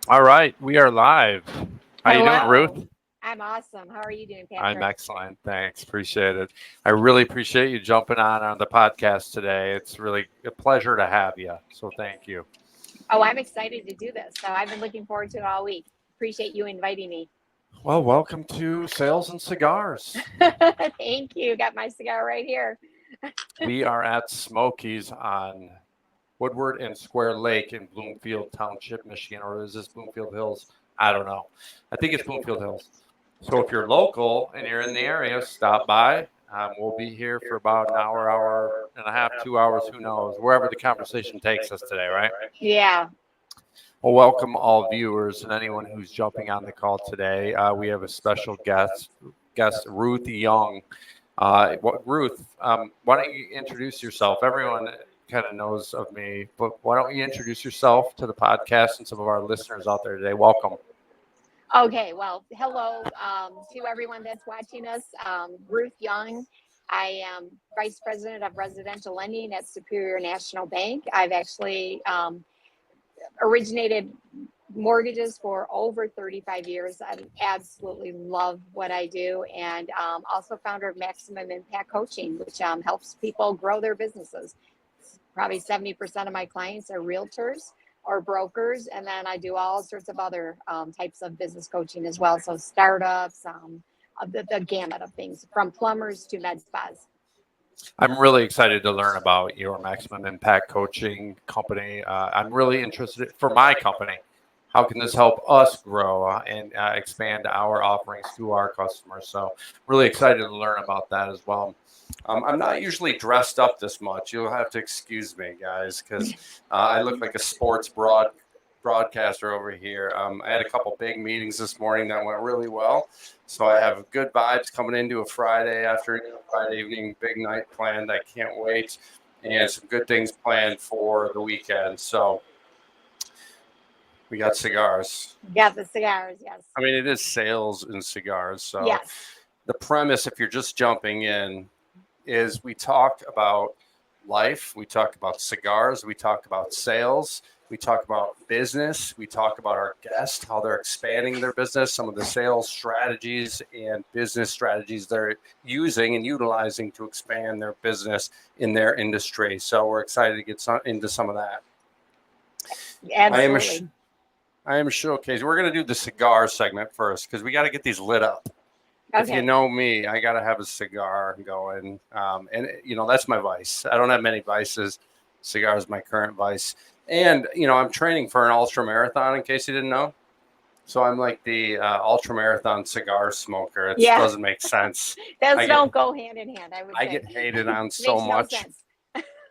All right, we are live. How you doing, Hello. Ruth? I'm awesome. How are you doing, I'm Patrick? excellent. Thanks. Appreciate it. I really appreciate you jumping on the podcast today. It's really a pleasure to have you. So thank you. Oh, I'm excited to do this. So I've been looking forward to it all week. Appreciate you inviting me. Well, welcome to Sales and Cigars. Thank you. Got my cigar right here. We are at Smoky's on Woodward and Square Lake in Bloomfield Township, Michigan, or is this Bloomfield Hills? I don't know. I think it's Bloomfield Hills. So if you're local and you're in the area, stop by. We'll be here for about an hour, hour and a half, 2 hours, who knows, wherever the conversation takes us today, right? Yeah. Well, welcome all viewers and anyone who's jumping on the call today. We have a special guest Ruth Young. Ruth, why don't you introduce yourself? Everyone kind of knows of me, but why don't you introduce yourself to the podcast and some of our listeners out there today? Welcome. Okay. Well, hello to everyone that's watching us. Ruth Young. I am Vice President of Residential Lending at Superior National Bank. I've actually originated mortgages for over 35 years. I absolutely love what I do, and also founder of Maximum Impact Coaching, which helps people grow their businesses. Probably 70% of my clients are realtors or brokers, and then I do all sorts of other types of business coaching as well. So startups, the gamut of things from plumbers to med spas. I'm really excited to learn about your Maximum Impact Coaching company. I'm really interested for my company. How can this help us grow and expand our offerings to our customers? So, really excited to learn about that as well. I'm not usually dressed up this much. You'll have to excuse me, guys, because I look like a broadcaster over here. I had a couple big meetings this morning that went really well. So I have good vibes coming into a Friday afternoon, Friday evening, big night planned. I can't wait. And some good things planned for the weekend. So we got cigars. Got the cigars, yes. I mean, it is sales and cigars. So Yes. the premise, if you're just jumping in, is we talk about life, we talk about cigars, we talk about sales, we talk about business, we talk about our guests, how they're expanding their business, some of the sales strategies and business strategies they're using and utilizing to expand their business in their industry. So we're excited to get into some of that. I am a sh- Absolutely. I am showcase. We're going to do the cigar segment first because we got to get these lit up. If you Okay. know me, I got to have a cigar going. And, that's my vice. I don't have many vices. Cigar is my current vice. And, I'm training for an ultra marathon in case you didn't know. So I'm like the ultra marathon cigar smoker. It Yeah. doesn't make sense. Those I get don't go hand in hand, I would I say. get hated on so Makes no much. sense.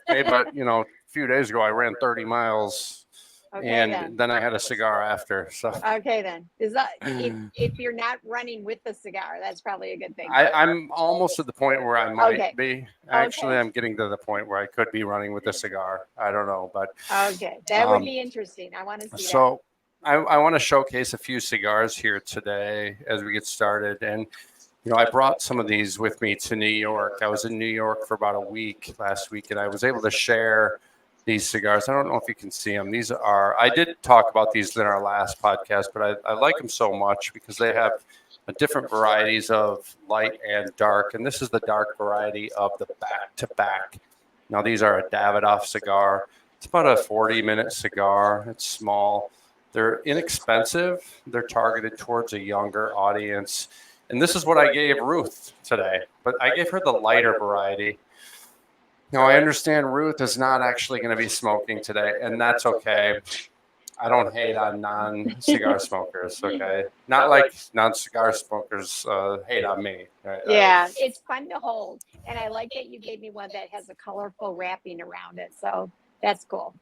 Hey, but a few days ago I ran 30 miles, Okay and then. then I had a cigar after. So Okay then. Is that if you're not running with the cigar, that's probably a good thing. I'm almost at the point where I might Okay. be. Actually, Okay. I'm getting to the point where I could be running with a cigar. I don't know, but Okay. That would um, be interesting. I want to see that. so I want to showcase a few cigars here today as we get started. And I brought some of these with me to New York. I was in New York for about a week last week, and I was able to share these cigars. I don't know if you can see them. I did talk about these in our last podcast, but I like them so much because they have different varieties of light and dark. And this is the dark variety of the back to back. Now, these are a Davidoff cigar. It's about a 40-minute cigar. It's small. They're inexpensive. They're targeted towards a younger audience. And this is what I gave Ruth today, but I gave her the lighter variety. Now, I understand Ruth is not actually going to be smoking today, and that's okay. I don't hate on non-cigar smokers. Okay, not like non-cigar smokers hate on me. Right? Yeah, it's fun to hold. And I like that you gave me one that has a colorful wrapping around it. So that's cool.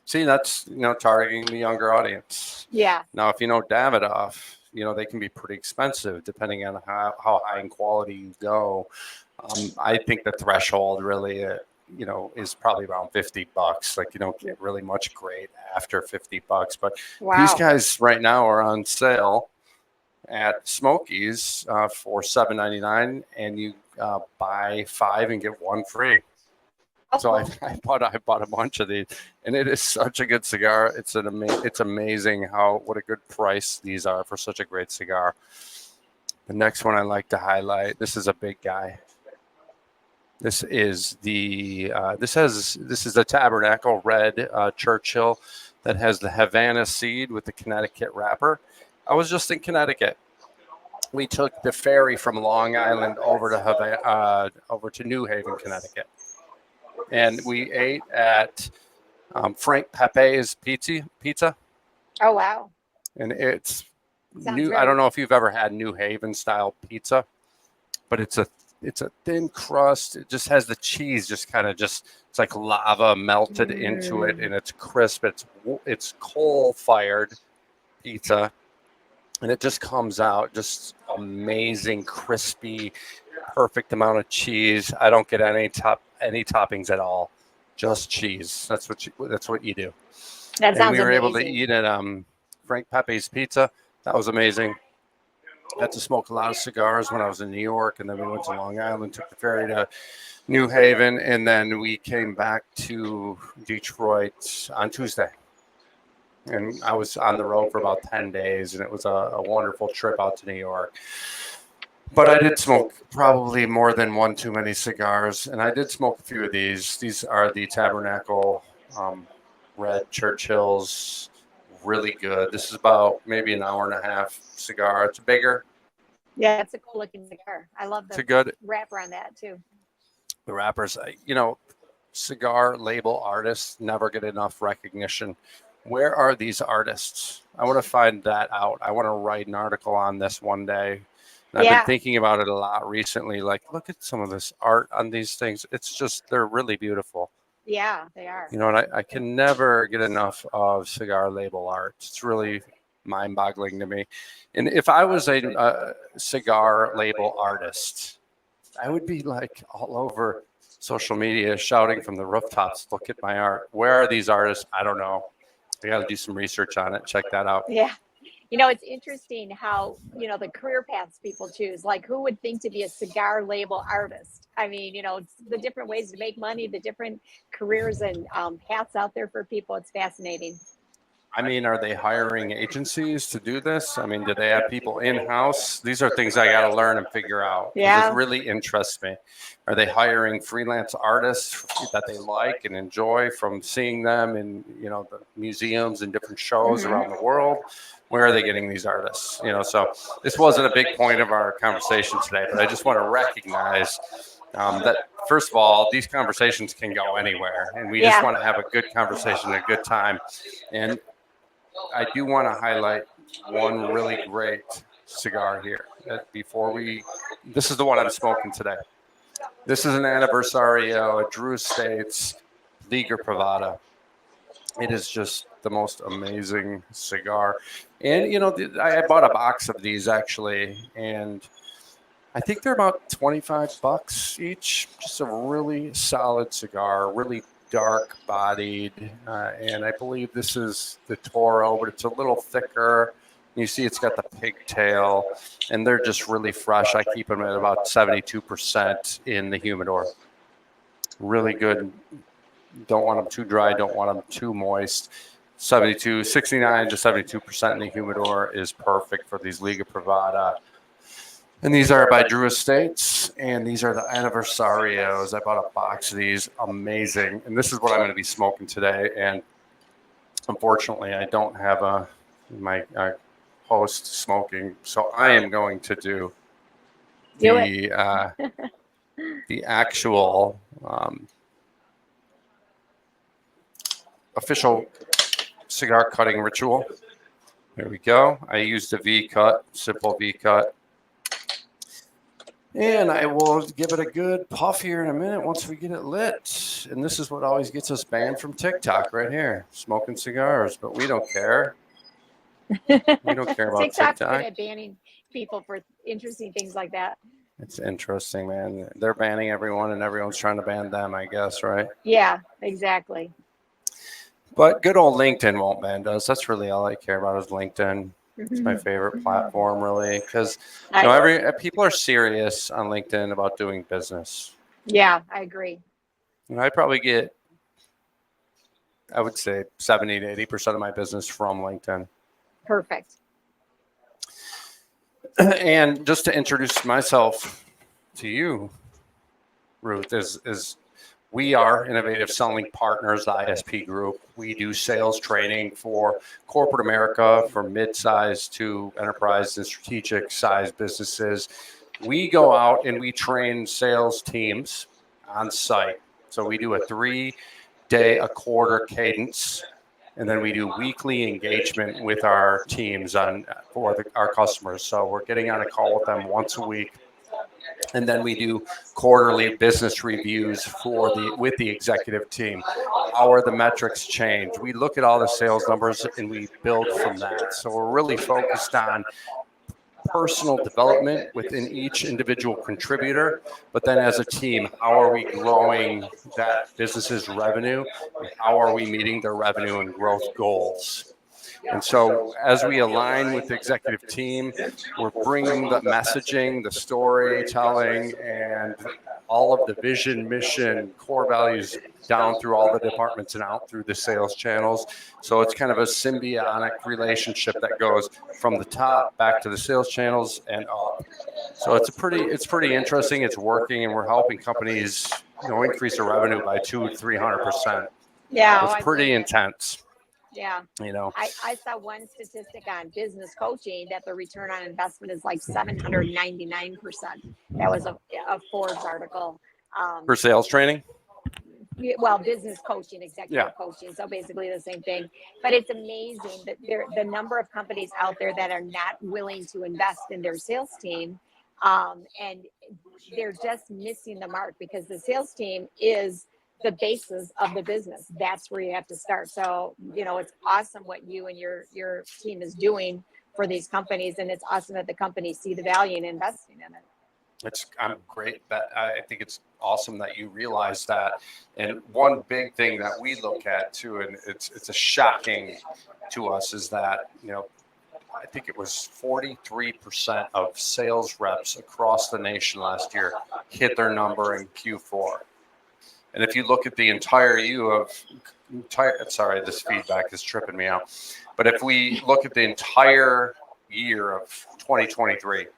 See, that's targeting the younger audience. Yeah. Now, if you know Davidoff, they can be pretty expensive depending on how high in quality you go. I think the threshold really, is probably around $50. Like you don't get really much great after $50. But these Wow. guys right now are on sale at Smokies for $7.99, and you buy 5 and get 1 free. So I bought a bunch of these, and it is such a good cigar. It's amazing what a good price these are for such a great cigar. The next one I like to highlight. This is a big guy. This is this is the Tabernacle Red Churchill that has the Havana seed with the Connecticut wrapper. I was just in Connecticut. We took the ferry from Long Island over to New Haven, Connecticut, and we ate at Frank Pepe's Pizza. Oh, wow. And it's Sounds I don't right. know if you've ever had New Haven style pizza, but it's a thin crust. It just has the cheese it's like lava melted into it, and it's crisp. It's coal fired pizza, and it just comes out just amazing, crispy, perfect amount of cheese. I don't get any toppings at all, just cheese. That's what you do. That And sounds we were able to amazing. eat at Frank Pepe's Pizza. That was amazing. Got to smoke a lot of cigars when I was in New York, and then we went to Long Island, took the ferry to New Haven, and then we came back to Detroit on Tuesday. And I was on the road for about 10 days, and it was a wonderful trip out to New York. But I did smoke probably more than one too many cigars, and I did smoke a few of these. These are the Tabernacle Red Churchills. Really good. This is about maybe an hour and a half cigar. It's bigger. Yeah, it's a cool looking cigar. I love It's a the good. wrapper on that too. The wrappers, cigar label artists never get enough recognition. Where are these artists? I want to find that out. I want to write an article on this one day. And I've been thinking about it a lot recently. Like, look at some of this art on these things. They're really beautiful. Yeah, they are. And I can never get enough of cigar label art. It's really mind-boggling to me. And if I was a cigar label artist, I would be like all over social media shouting from the rooftops, look at my art. Where are these artists? I don't know. I got to do some research on it. Check that out. Yeah. It's interesting how, the career paths people choose. Like, who would think to be a cigar label artist? I mean, it's the different ways to make money, the different careers and paths out there for people. It's fascinating. I mean, are they hiring agencies to do this? I mean, do they have people in-house? These are things I got to learn and figure out. Yeah. It really interests me. Are they hiring freelance artists that they like and enjoy from seeing them in, the museums and different shows around the world? Where are they getting these artists? So this wasn't a big point of our conversation today, but I just want to recognize that, first of all, these conversations can go anywhere, and we just want to have a good conversation, a good time. And I do want to highlight one really great cigar here. This is the one I'm smoking today. This is an Anniversario, a Drew Estates Liga Privada. It is just the most amazing cigar. And, I bought a box of these actually, and I think they're about $25 each. Just a really solid cigar, really dark bodied. And I believe this is the Toro, but it's a little thicker. You see it's got the pigtail, and they're just really fresh. I keep them at about 72% in the humidor. Really good. Don't want them too dry, don't want them too moist. 69 to 72% in the humidor is perfect for these Liga Privada. And these are by Drew Estates, and these are the Anniversarios. I bought a box of these. Amazing. And this is what I'm going to be smoking today. And unfortunately, I don't have my host smoking, so I am going to do the actual official cigar cutting ritual. There we go. I used a V cut, simple V cut. And I will give it a good puff here in a minute once we get it lit. And this is what always gets us banned from TikTok right here, smoking cigars. But we don't care. We don't care about TikTok's TikTok. good at banning people for interesting things like that. It's interesting, man. They're banning everyone, and everyone's trying to ban them, I guess, right? Yeah, exactly. But good old LinkedIn won't ban us. That's really all I care about is LinkedIn. It's my favorite platform, really, because people are serious on LinkedIn about doing business. Yeah, I agree. And I probably get, I would say 70 to 80% of my business from LinkedIn. Perfect. And just to introduce myself to you, Ruth, is we are Innovative Selling Partners, the ISP group. We do sales training for corporate America, from mid-size to enterprise and strategic size businesses. We go out and we train sales teams on site. So we do a 3-day a quarter cadence, and then we do weekly engagement with our teams our customers. So we're getting on a call with them once a week. And then we do quarterly business reviews with the executive team. How are the metrics changed? We look at all the sales numbers and we build from that. So we're really focused on personal development within each individual contributor, but then as a team, how are we growing that business's revenue? And how are we meeting their revenue and growth goals? And so as we align with the executive team, we're bringing the messaging, the storytelling, and all of the vision, mission, core values down through all the departments and out through the sales channels. So it's kind of a symbiotic relationship that goes from the top back to the sales channels and up. So it's pretty interesting. It's working, and we're helping companies, increase their revenue by 200-300%. Yeah. It's pretty intense. Yeah. I saw one statistic on business coaching that the return on investment is like 799%. That was a Forbes article. For sales training? Well, business coaching, executive coaching. So basically the same thing. But it's amazing that the number of companies out there that are not willing to invest in their sales team. And they're just missing the mark, because the sales team is the basis of the business. That's where you have to start. So, it's awesome what you and your team is doing for these companies. And it's awesome that the companies see the value in investing in it. I'm great. I think it's awesome that you realize that. And one big thing that we look at too, and it's a shocking to us, is that, I think it was 43% of sales reps across the nation last year hit their number in Q4. And if you look at the entire sorry, this feedback is tripping me out. But if we look at the entire year of 2023,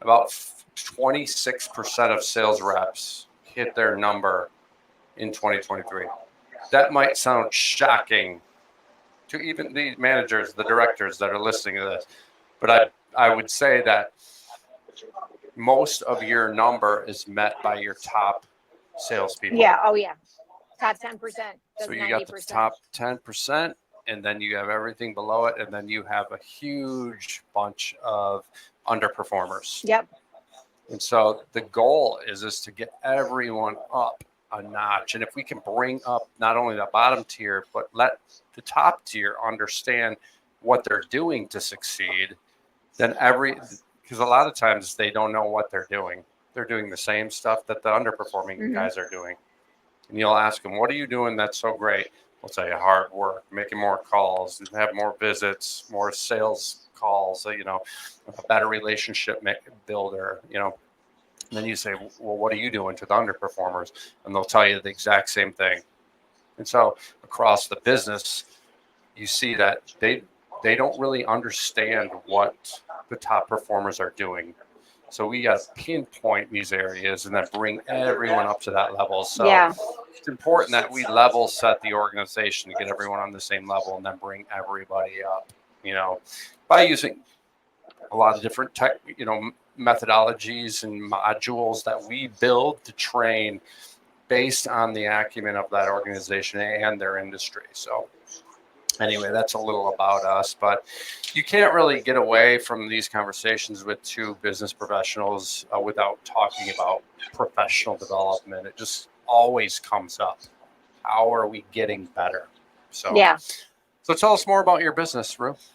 about 26% of sales reps hit their number in 2023. That might sound shocking to even the managers, the directors that are listening to this. But I would say that most of your number is met by your top salespeople. Yeah. Oh, yeah. Top 10%. So you got the top 10%, and then you have everything below it, and then you have a huge bunch of underperformers. Yep. And so the goal is to get everyone up a notch. And if we can bring up not only the bottom tier, but let the top tier understand what they're doing to succeed, then because a lot of times they don't know what they're doing. They're doing the same stuff that the underperforming guys are doing. And you'll ask them, what are you doing that's so great? They'll tell you hard work, making more calls, have more visits, more sales calls, a better relationship builder, And then you say, well, what are you doing to the underperformers? And they'll tell you the exact same thing. And so across the business, you see that they don't really understand what the top performers are doing. So we got to pinpoint these areas and then bring everyone up to that level. So it's important that we level set the organization to get everyone on the same level, and then bring everybody up, by using a lot of different methodologies and modules that we build to train based on the acumen of that organization and their industry. So anyway, that's a little about us, but you can't really get away from these conversations with two business professionals without talking about professional development. It just always comes up. How are we getting better? So tell us more about your business, Ruth.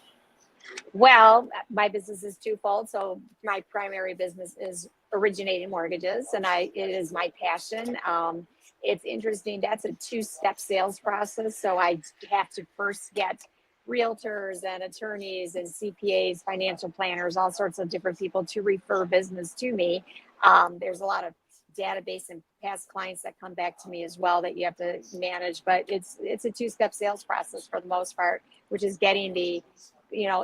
Well, my business is twofold. So my primary business is originating mortgages, and it is my passion. It's interesting. That's a 2-step sales process. So I have to first get realtors and attorneys and CPAs, financial planners, all sorts of different people to refer business to me. There's a lot of database and past clients that come back to me as well that you have to manage. But it's a two-step sales process for the most part, which is getting the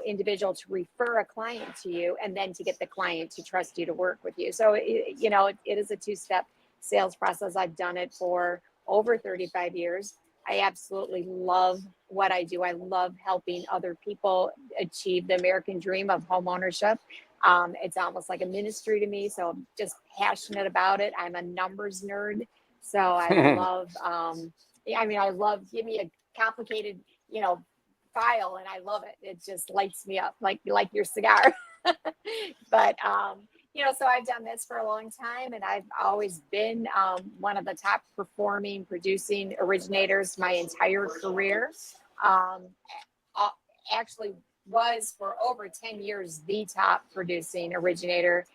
individual to refer a client to you and then to get the client to trust you to work with you. So it is a two-step sales process. I've done it for over 35 years. I absolutely love what I do. I love helping other people achieve the American dream of home ownership. It's almost like a ministry to me. So I'm just passionate about it. I'm a numbers nerd. So I love, give me a complicated, file and I love it. It just lights me up like your cigar. But, so I've done this for a long time and I've always been one of the top performing producing originators my entire career. Actually was for over 10 years the top producing originator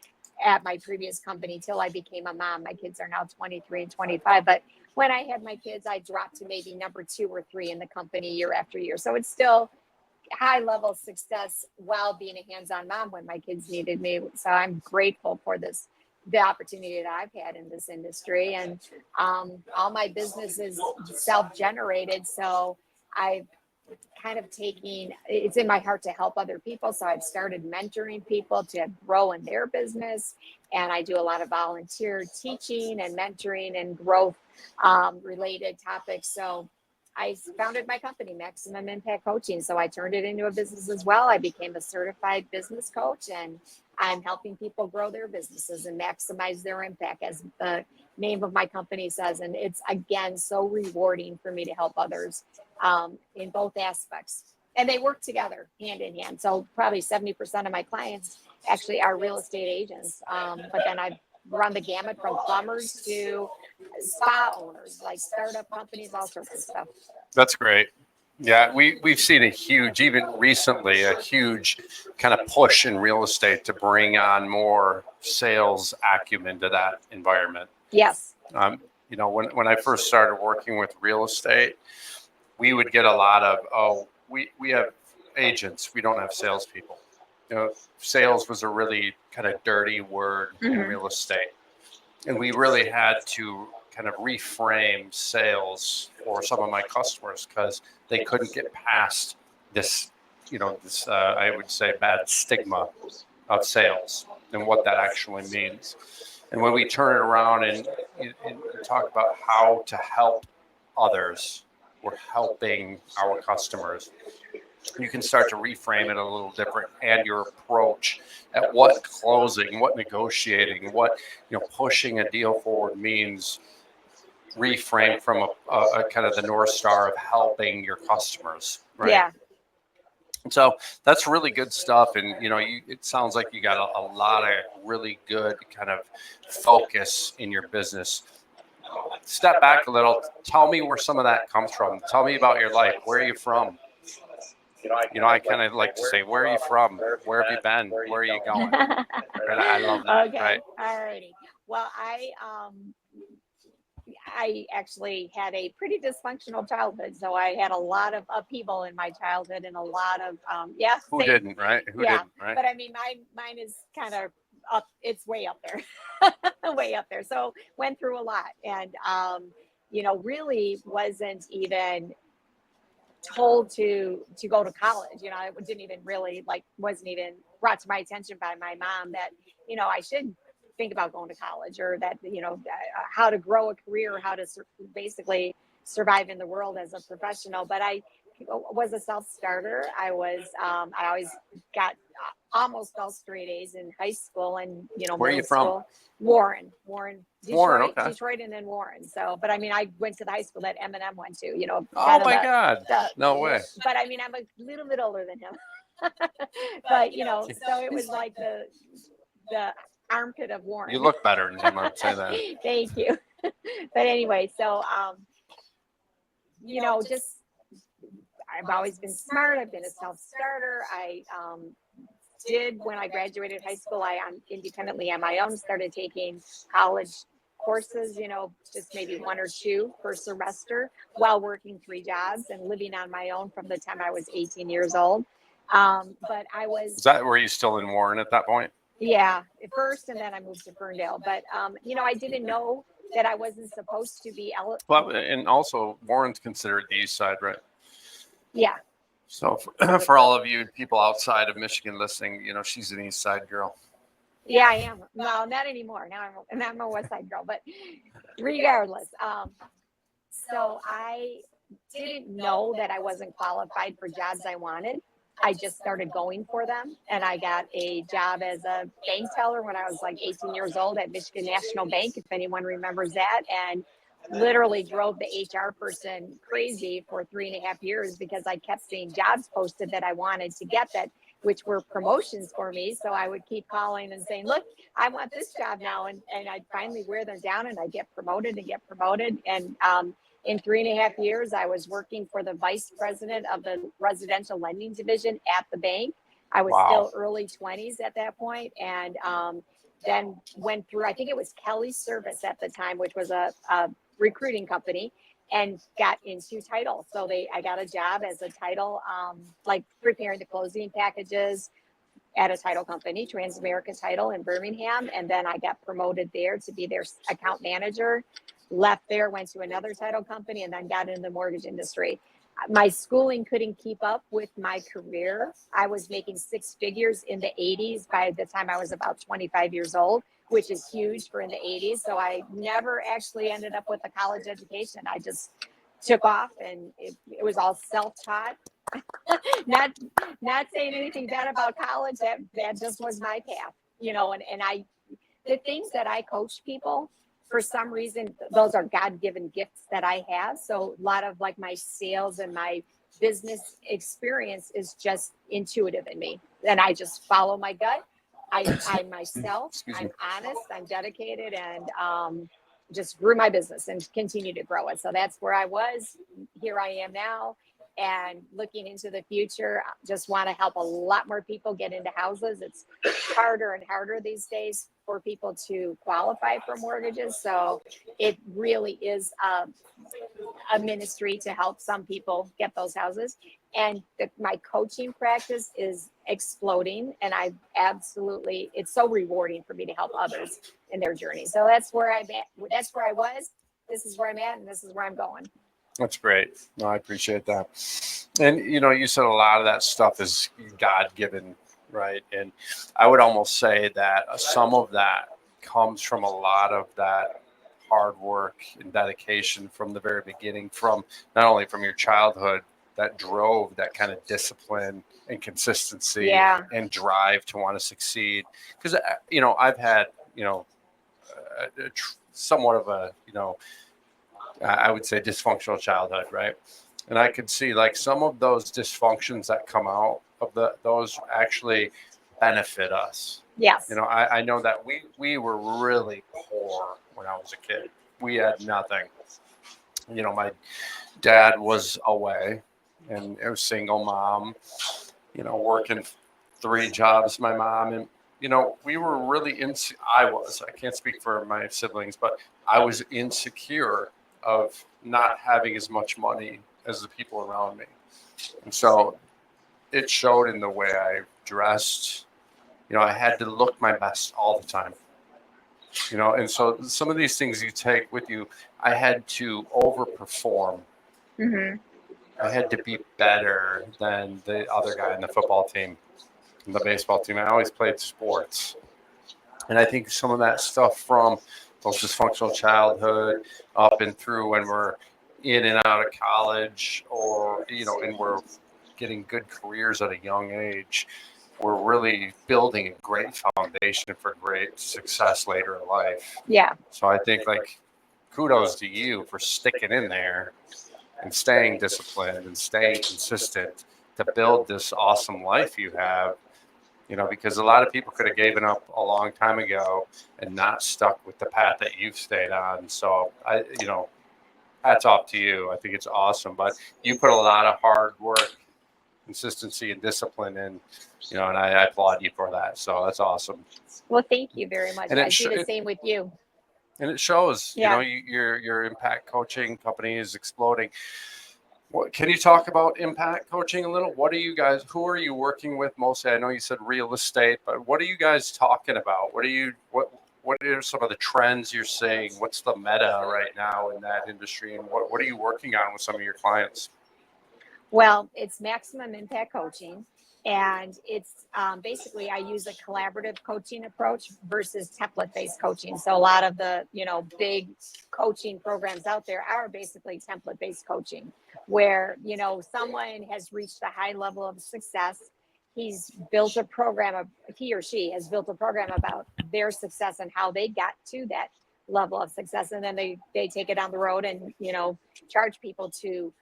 at my previous company till I became a mom. My kids are now 23 and 25. But when I had my kids, I dropped to maybe number 2 or 3 in the company year after year. So it's still high level success while being a hands-on mom when my kids needed me. So I'm grateful for the opportunity that I've had in this industry. And all my business is self-generated. So I've kind of it's in my heart to help other people. So I've started mentoring people to grow in their business. And I do a lot of volunteer teaching and mentoring and growth related topics. So I founded my company, Maximum Impact Coaching. So I turned it into a business as well. I became a certified business coach and I'm helping people grow their businesses and maximize their impact, as the name of my company says. And it's, again, so rewarding for me to help others in both aspects. And they work together hand in hand. So probably 70% of my clients actually are real estate agents. But then I've run the gamut from plumbers to spa owners, like startup companies, all sorts of stuff. That's great. Yeah, we've seen even recently, a huge kind of push in real estate to bring on more sales acumen to that environment. Yes. When I first started working with real estate, we would get a lot of, we have agents, we don't have salespeople. Sales was a really kind of dirty word in real estate. And we really had to kind of reframe sales for some of my customers because they couldn't get past this, I would say, bad stigma of sales and what that actually means. And when we turn it around and talk about how to help others, we're helping our customers. You can start to reframe it a little different, and your approach at what closing, what negotiating, what pushing a deal forward means. Reframe from a kind of the North Star of helping your customers, right? Yeah. So that's really good stuff, and it sounds like you got a lot of really good kind of focus in your business. Step back a little. Tell me where some of that comes from. Tell me about your life. Where are you from? I kind of like to say, where are you from? Where have you been? Where are you going? I love that. Okay. Right? All righty. Well, I actually had a pretty dysfunctional childhood. So I had a lot of upheaval in my childhood and a lot of, Who didn't, right? Who didn't, right? But I mean, mine is kind of up, it's way up there, way up there. So went through a lot and, really wasn't even told to go to college. It didn't even really wasn't even brought to my attention by my mom that, I should think about going to college or that, how to grow a career, how to basically survive in the world as a professional. But I was a self-starter. I always got almost all straight A's in high school and, Where are you from? School. Warren, Detroit, okay. Detroit, and then Warren. So, but I mean, I went to the high school that Eminem went to. Oh my God! No way. But I mean, I'm a little bit older than him. But so it was like the armpit of Warren. You look better than him, I'd say that. Thank you. But anyway, so just I've always been smart. I've been a self-starter. I did when I graduated high school. I independently on my own started taking college courses, just maybe 1 or 2 per semester while working 3 jobs and living on my own from the time I was 18 years old. But I was. Were you still in Warren at that point? Yeah, at first, and then I moved to Ferndale. But I didn't know that I wasn't supposed to be Well, and also Warren's considered the east side, right? Yeah, So for all of you people outside of Michigan listening, she's an east side girl. yeah, I am. No, not anymore. Now I'm a West Side girl. But regardless, so I didn't know that I wasn't qualified for jobs I wanted. I just started going for them, and I got a job as a bank teller when I was like 18 years old at Michigan National Bank, if anyone remembers that, and literally drove the HR person crazy for 3.5 years because I kept seeing jobs posted that I wanted to get, that which were promotions for me. So I would keep calling and saying, look, I want this job now. And I'd finally wear them down, and I'd get promoted and get promoted. And in 3.5 years, I was working for the vice president of the residential lending division at the bank. I was Wow. still early 20s at that point, and then went through, I think it was Kelly Service at the time, which was a recruiting company, and got into title. So I got a job as a title, like preparing the closing packages at a title company, Transamerica Title in Birmingham. And then I got promoted there to be their account manager, left there, went to another title company, and then got into the mortgage industry. My schooling couldn't keep up with my career. I was making six figures in the 80s by the time I was about 25 years old, which is huge for in the 80s. So I never actually ended up with a college education. I just took off, and it was all self-taught. not not saying anything bad about college. That just was my path, and I, the things that I coach people, for some reason, those are God-given gifts that I have. So a lot of like my sales and my business experience is just intuitive in me. And I just follow my gut. I myself, I'm honest, I'm dedicated, and just grew my business and continue to grow it. So that's where I was. Here I am now. And looking into the future, just want to help a lot more people get into houses. It's harder and harder these days for people to qualify for mortgages. So it really is a ministry to help some people get those houses. And my coaching practice is exploding. And it's so rewarding for me to help others in their journey. So that's where I'm at. That's where I was. This is where I'm at, and this is where I'm going. That's great. No, I appreciate that. And, you said a lot of that stuff is God-given, right? And I would almost say that some of that comes from a lot of that hard work and dedication from the very beginning, from not only from your childhood that drove that kind of discipline and consistency and drive to want to succeed. Because, I've had, somewhat of a, I would say dysfunctional childhood, right? And I could see like some of those dysfunctions that come out of those actually benefit us. Yes. I know that we were really poor when I was a kid. We had nothing. My dad was away, and it was single mom, working 3 jobs, my mom. And, we were really I can't speak for my siblings, but I was insecure of not having as much money as the people around me. And so it showed in the way I dressed. I had to look my best all the time. And so some of these things you take with you, I had to overperform. Mm-hmm. I had to be better than the other guy in the football team, and the baseball team. I always played sports. And I think some of that stuff from both dysfunctional childhood up and through when we're in and out of college, or, and we're getting good careers at a young age, we're really building a great foundation for great success later in life. Yeah. So I think like kudos to you for sticking in there and staying disciplined and staying consistent to build this awesome life you have. Because a lot of people could have given up a long time ago and not stuck with the path that you've stayed on. So hats off to you. I think it's awesome. But you put a lot of hard work, consistency, and discipline in, and I applaud you for that. So that's awesome. Well, thank you very much. And I do the same with you. And it shows, Yeah. your impact coaching company is exploding. Can you talk about impact coaching a little? Who are you working with mostly? I know you said real estate, but what are you guys talking about? What are some of the trends you're seeing? What's the meta right now in that industry? And what are you working on with some of your clients? Well, it's maximum impact coaching. And it's basically, I use a collaborative coaching approach versus template-based coaching. So a lot of the, big coaching programs out there are basically template-based coaching, where, someone has reached a high level of success. He or she has built a program about their success and how they got to that level of success. And then they take it down the road and, charge people to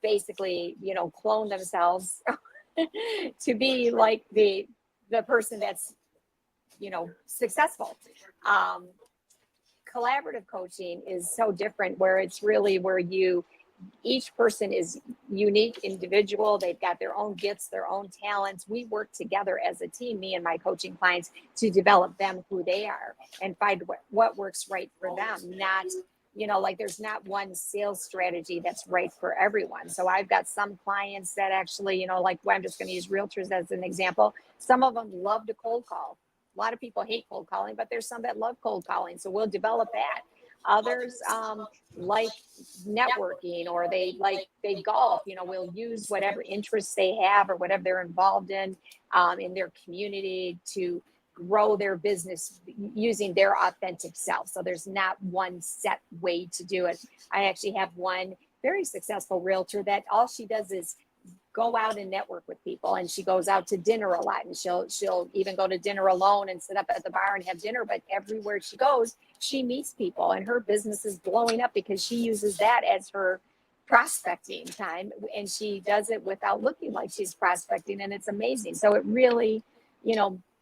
basically, clone themselves to be like the person that's successful. Collaborative coaching is so different, where it's really where each person is unique individual. They've got their own gifts, their own talents. We work together as a team, me and my coaching clients, to develop them who they are and find what works right for them. Not like there's not one sales strategy that's right for everyone. So I've got some clients that actually, I'm just going to use realtors as an example. Some of them love to cold call. A lot of people hate cold calling, but there's some that love cold calling. So we'll develop that. Others like networking, or they golf. We'll use whatever interests they have or whatever they're involved in their community to grow their business using their authentic self. So there's not one set way to do it. I actually have one very successful realtor that all she does is go out and network with people, and she goes out to dinner a lot, and she'll even go to dinner alone and sit up at the bar and have dinner. But everywhere she goes, she meets people, and her business is blowing up because she uses that as her prospecting time, and she does it without looking like she's prospecting, and it's amazing. So it really,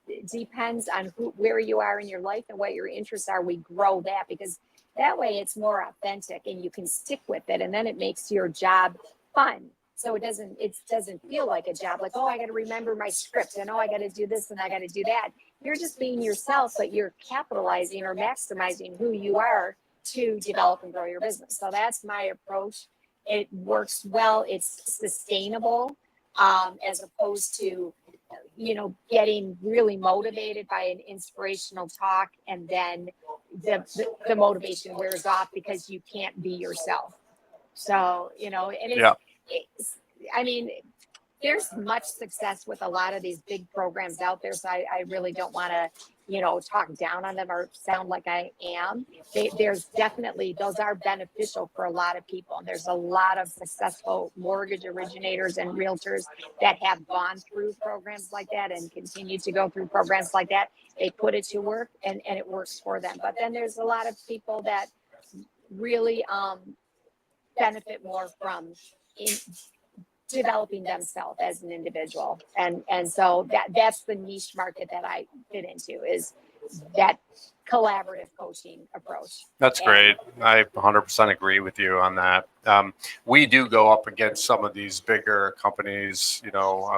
it depends on where you are in your life and what your interests are. We grow that, because that way it's more authentic and you can stick with it, and then it makes your job fun. So it doesn't feel like a job, like, oh, I got to remember my script, and oh, I got to do this and I got to do that. You're just being yourself, but you're capitalizing or maximizing who you are to develop and grow your business. So that's my approach. It works well. It's sustainable, as opposed to, getting really motivated by an inspirational talk, and then the motivation wears off because you can't be yourself. So, and I mean, there's much success with a lot of these big programs out there. So I really don't want to, talk down on them or sound like I am. There's definitely, those are beneficial for a lot of people. And there's a lot of successful mortgage originators and realtors that have gone through programs like that and continue to go through programs like that. They put it to work, and it works for them. But then there's a lot of people that really benefit more from developing themselves as an individual, and so that's the niche market that I fit into, is that collaborative coaching approach. That's great. I 100% agree with you on that. We do go up against some of these bigger companies.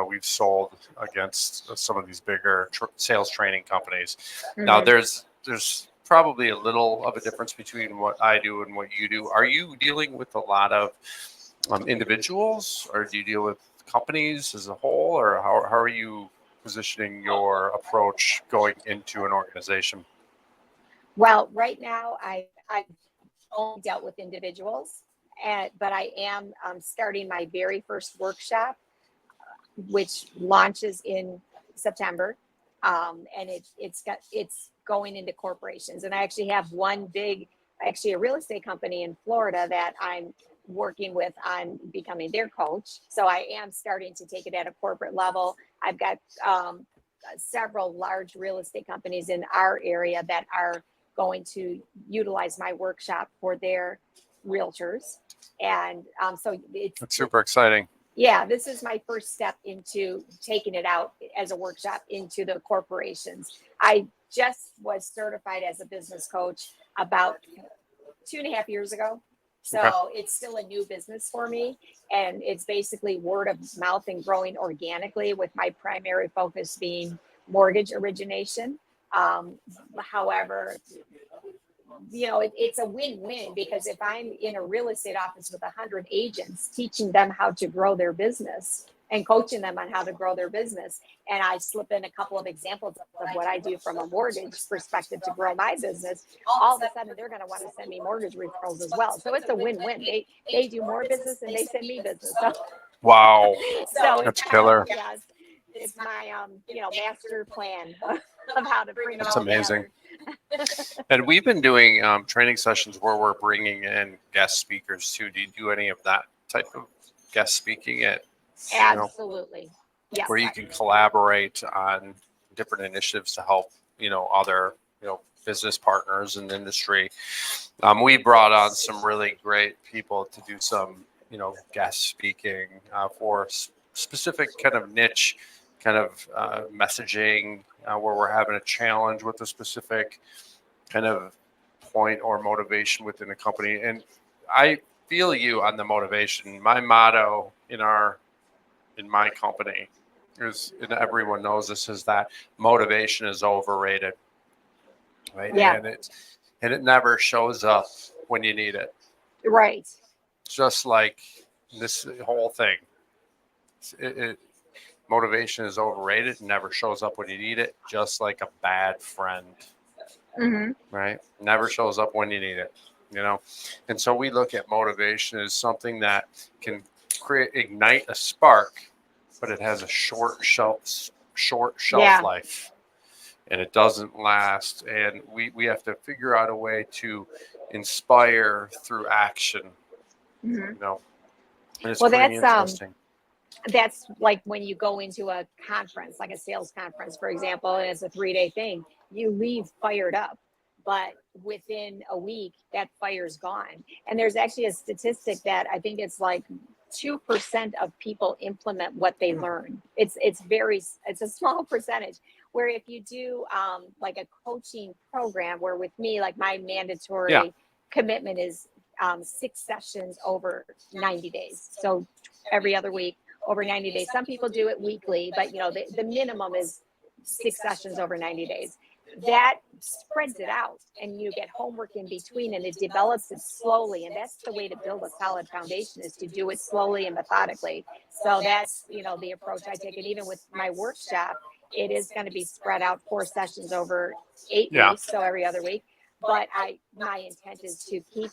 We've sold against some of these bigger sales training companies. Mm-hmm. Now there's probably a little of a difference between what I do and what you do. Are you dealing with a lot of individuals, or do you deal with companies as a whole, or how are you positioning your approach going into an organization? Well, right now I've only dealt with individuals, but I am starting my very first workshop, which launches in September, and it's going into corporations. And I actually have one a real estate company in Florida that I'm working with on becoming their coach. So I am starting to take it at a corporate level. I've got several large real estate companies in our area that are going to utilize my workshop for their realtors. And so that's super exciting. Yeah, this is my first step into taking it out as a workshop into the corporations. I just was certified as a business coach about 2.5 years ago. So It's still a new business for me, and it's basically word of mouth and growing organically, with my primary focus being mortgage origination. However, it's a win-win, because if I'm in a real estate office with 100 agents, teaching them how to grow their business and coaching them on how to grow their business, and I slip in a couple of examples of what I do from a mortgage perspective to grow my business, all of a sudden they're going to want to send me mortgage referrals as well. So it's a win-win. They do more business and they send me business. So, Wow, so that's it's killer. yes, it's my master plan of how to bring it That's all amazing. together. And we've been doing training sessions where we're bringing in guest speakers too. Do you do any of that type of guest speaking at, Absolutely. Yes. where you can collaborate on different initiatives to help, other, business partners in the industry? We brought on some really great people to do some, guest speaking for specific kind of niche kind of messaging where we're having a challenge with a specific kind of point or motivation within the company. And I feel you on the motivation. My motto in my company is, and everyone knows this, is that motivation is overrated, right? Yeah. And it never shows up when you need it. Right. Just like this whole thing, motivation is overrated. Never shows up when you need it. Just like a bad friend, right? Never shows up when you need it. And so we look at motivation as something that can ignite a spark, but it has a short shelf life, and it doesn't last. And we have to figure out a way to inspire through action. And it's pretty interesting. That's like when you go into a conference, like a sales conference, for example, and it's a 3-day thing, you leave fired up, but within a week that fire's gone. And there's actually a statistic that I think it's like 2% of people implement what they learn. It's a small percentage, where if you do like a coaching program, where with me, like my mandatory commitment is 6 sessions over 90 days. So every other week over 90 days. Some people do it weekly, but the minimum is 6 sessions over 90 days. That spreads it out, and you get homework in between, and it develops it slowly. And that's the way to build a solid foundation, is to do it slowly and methodically. So that's, the approach I take. And even with my workshop, it is going to be spread out 4 sessions over 8 weeks. So every other week. But my intent is to keep,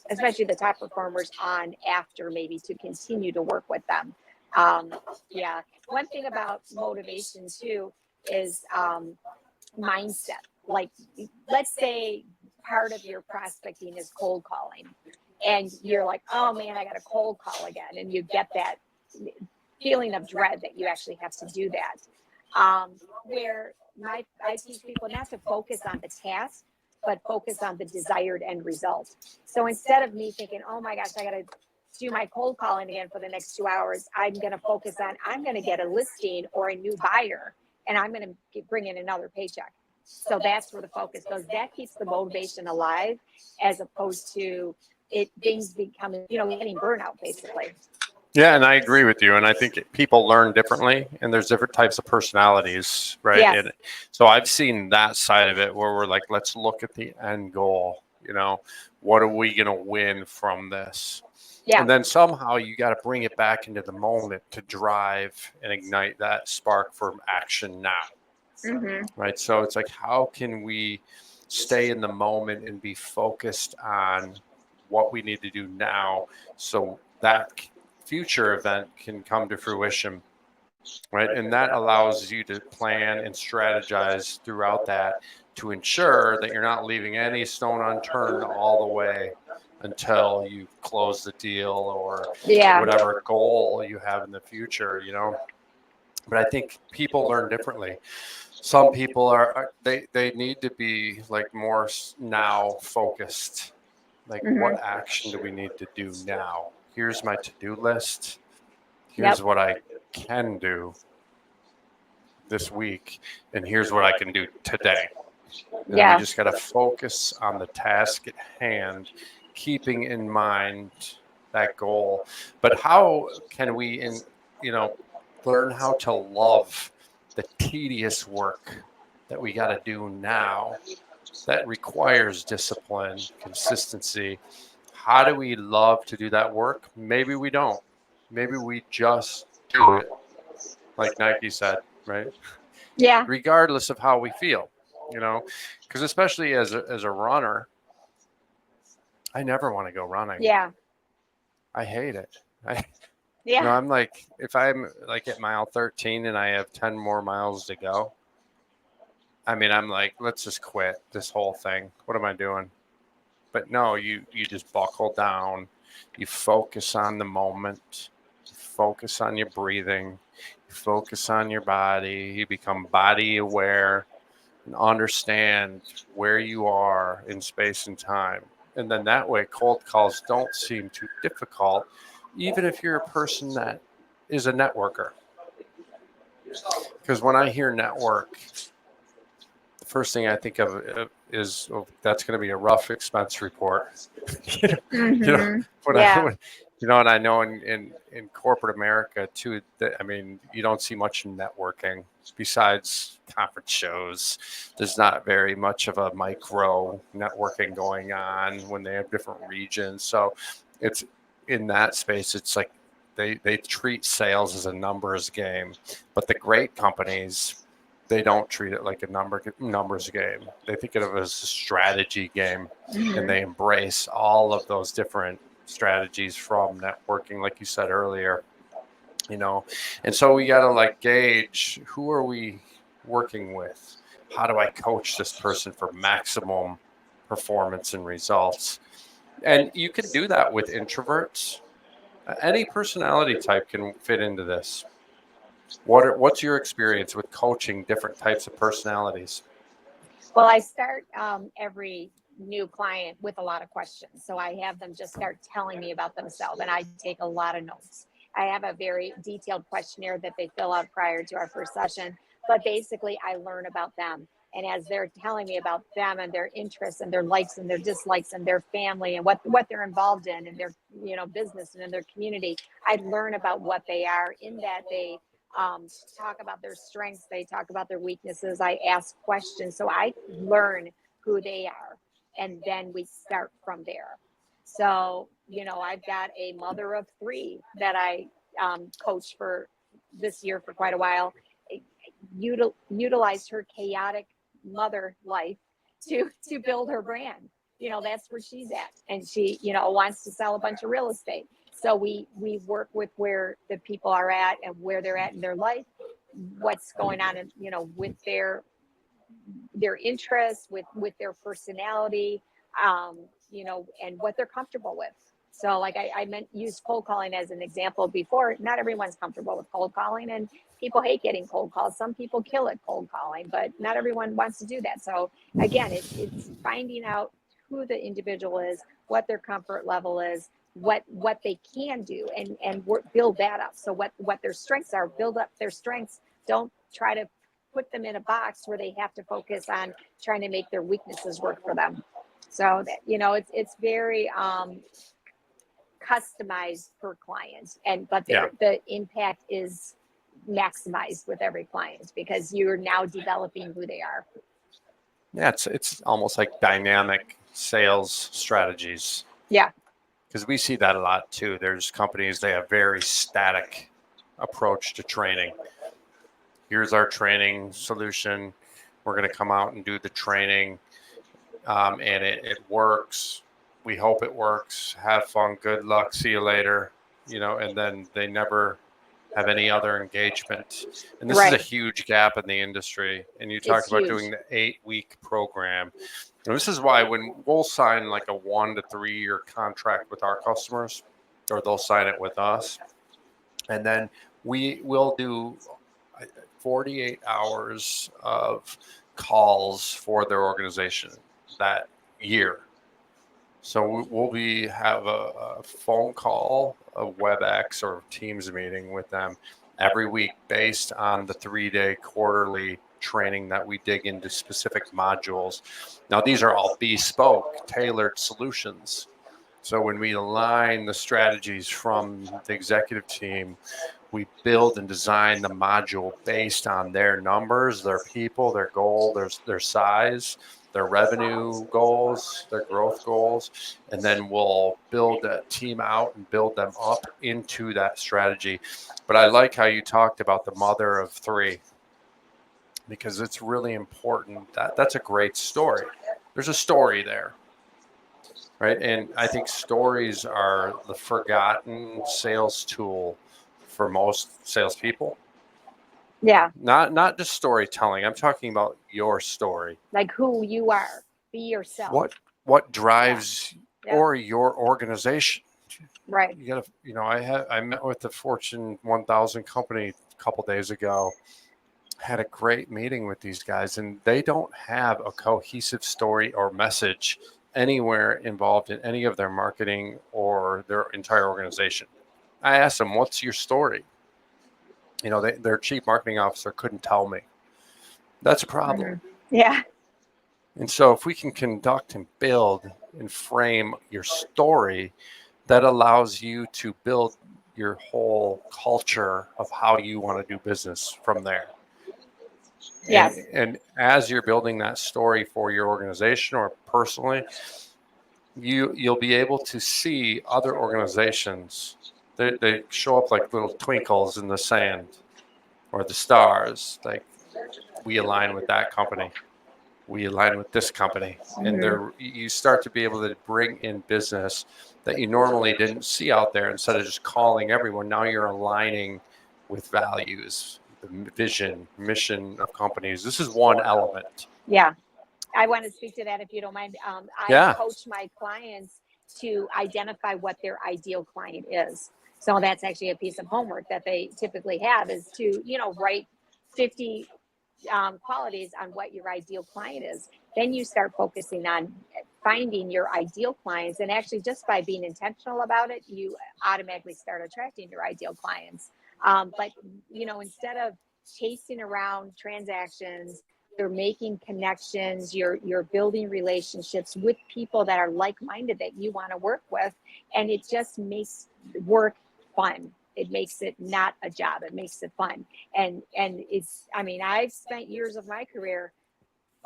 especially the top performers, on after, maybe to continue to work with them. One thing about motivation too is mindset. Like, let's say part of your prospecting is cold calling, and you're like, oh man, I got a cold call again, and you get that feeling of dread that you actually have to do that. Where I teach people not to focus on the task, but focus on the desired end result. So instead of me thinking, oh my gosh, I got to do my cold calling again for the next 2 hours, I'm going to focus on, I'm going to get a listing or a new buyer, and I'm going to bring in another paycheck. So that's where the focus goes. That keeps the motivation alive, as opposed to things becoming, getting burnout, basically. Yeah, and I agree with you. And I think people learn differently, and there's different types of personalities, right? Yes. And so I've seen that side of it, where we're like, let's look at the end goal. What are we going to win from this? Yeah. And then somehow you got to bring it back into the moment to drive and ignite that spark for action now. Right. So it's like, how can we stay in the moment and be focused on what we need to do now, so that future event can come to fruition, right? And that allows you to plan and strategize throughout that, to ensure that you're not leaving any stone unturned all the way until you close the deal or whatever goal you have in the future, But I think people learn differently. Some people they need to be like more now focused. Like, what action do we need to do now? Here's my to-do list. Here's what I can do this week, and here's what I can do today. And we just got to focus on the task at hand, keeping in mind that goal. But how can we, learn how to love the tedious work that we got to do now, That requires discipline, consistency. How do we love to do that work? Maybe we don't. Maybe we just do it, like Nike said, right? Yeah. Regardless of how we feel, because especially as a runner, I never want to go running. Yeah. I hate it. Yeah. I'm like, if I'm like at mile 13 and I have 10 more miles to go, I mean, I'm like, let's just quit this whole thing. What am I doing? But no, you just buckle down. You focus on the moment. You focus on your breathing. You focus on your body. You become body aware and understand where you are in space and time. And then that way, cold calls don't seem too difficult, even if you're a person that is a networker. Because when I hear network, the first thing I think of is, oh, that's going to be a rough expense report. you know, you know, Mm-hmm. when Yeah. and I know in corporate America too, that, I mean, you don't see much networking besides conference shows. There's not very much of a micro networking going on when they have different regions. So it's in that space, it's like they treat sales as a numbers game, but the great companies, they don't treat it like a numbers game. They think of it as a strategy game, and they embrace all of those different strategies from networking, like you said earlier. And so we got to like gauge, who are we working with? How do I coach this person for maximum performance and results? And you can do that with introverts. Any personality type can fit into this. What's your experience with coaching different types of personalities? Well, I start every new client with a lot of questions. So I have them just start telling me about themselves, and I take a lot of notes. I have a very detailed questionnaire that they fill out prior to our first session, but basically I learn about them. And as they're telling me about them and their interests and their likes and their dislikes and their family and what they're involved in and their business and in their community, I learn about what they are. In that, they talk about their strengths, they talk about their weaknesses. I ask questions, so I learn who they are, and then we start from there. So, I've got a mother of three that I coached for this year for quite a while. Utilized her chaotic mother life to build her brand. That's where she's at, and she wants to sell a bunch of real estate. So we work with where the people are at and where they're at in their life, what's going on, and with their interests, with their personality, and what they're comfortable with. So, like I meant, use cold calling as an example before. Not everyone's comfortable with cold calling, and people hate getting cold calls. Some people kill at cold calling, but not everyone wants to do that. So, again, it's finding out who the individual is, what their comfort level is, what they can do, and build that up. So, what their strengths are, build up their strengths. Don't try to put them in a box where they have to focus on trying to make their weaknesses work for them. So that it's very customized per client, but the impact is maximized with every client because you're now developing who they are. Yeah, it's almost like dynamic sales strategies. Yeah. Because we see that a lot too. There's companies, they have very static approach to training. Here's our training solution. We're going to come out and do the training, and it works. We hope it works. Have fun. Good luck. See you later. And then they never have any other engagement. And this is a huge gap in the industry. And you talked about doing the 8-week program. And this is why when we'll sign like a 1 to 3 year contract with our customers, or they'll sign it with us, and then we will do 48 hours of calls for their organization that year. So we'll have a phone call, a WebEx or Teams meeting with them every week based on the 3-day quarterly training that we dig into specific modules. Now, these are all bespoke, tailored solutions. So when we align the strategies from the executive team, we build and design the module based on their numbers, their people, their goal, their size, their revenue goals, their growth goals, and then we'll build that team out and build them up into that strategy. But I like how you talked about the mother of three, because it's really important. That's a great story. There's a story there, right? And I think stories are the forgotten sales tool for most salespeople. Yeah. Not just storytelling. I'm talking about your story. Like who you are. Be yourself. What drives Yeah. or your organization. Right. You gotta, I met with the Fortune 1000 company a couple days ago. Had a great meeting with these guys, and they don't have a cohesive story or message anywhere involved in any of their marketing or their entire organization. I asked them, "What's your story?" Their chief marketing officer couldn't tell me. That's a problem. Mm-hmm. Yeah. And so if we can conduct and build and frame your story, that allows you to build your whole culture of how you want to do business from there. Yes. And as you're building that story for your organization or personally, you'll be able to see other organizations. They show up like little twinkles in the sand or the stars. Like, we align with that company. We align with this company. And you start to be able to bring in business that you normally didn't see out there. Instead of just calling everyone, now you're aligning with values, the vision, mission of companies. This is one element. Yeah. I want to speak to that if you don't mind. I coach my clients to identify what their ideal client is. So that's actually a piece of homework that they typically have, is to, write 50 qualities on what your ideal client is. Then you start focusing on finding your ideal clients. And actually, just by being intentional about it, you automatically start attracting your ideal clients. But, instead of chasing around transactions, you're making connections, you're building relationships with people that are like-minded that you want to work with, and it just makes work fun. It makes it not a job. It makes it fun. And I've spent years of my career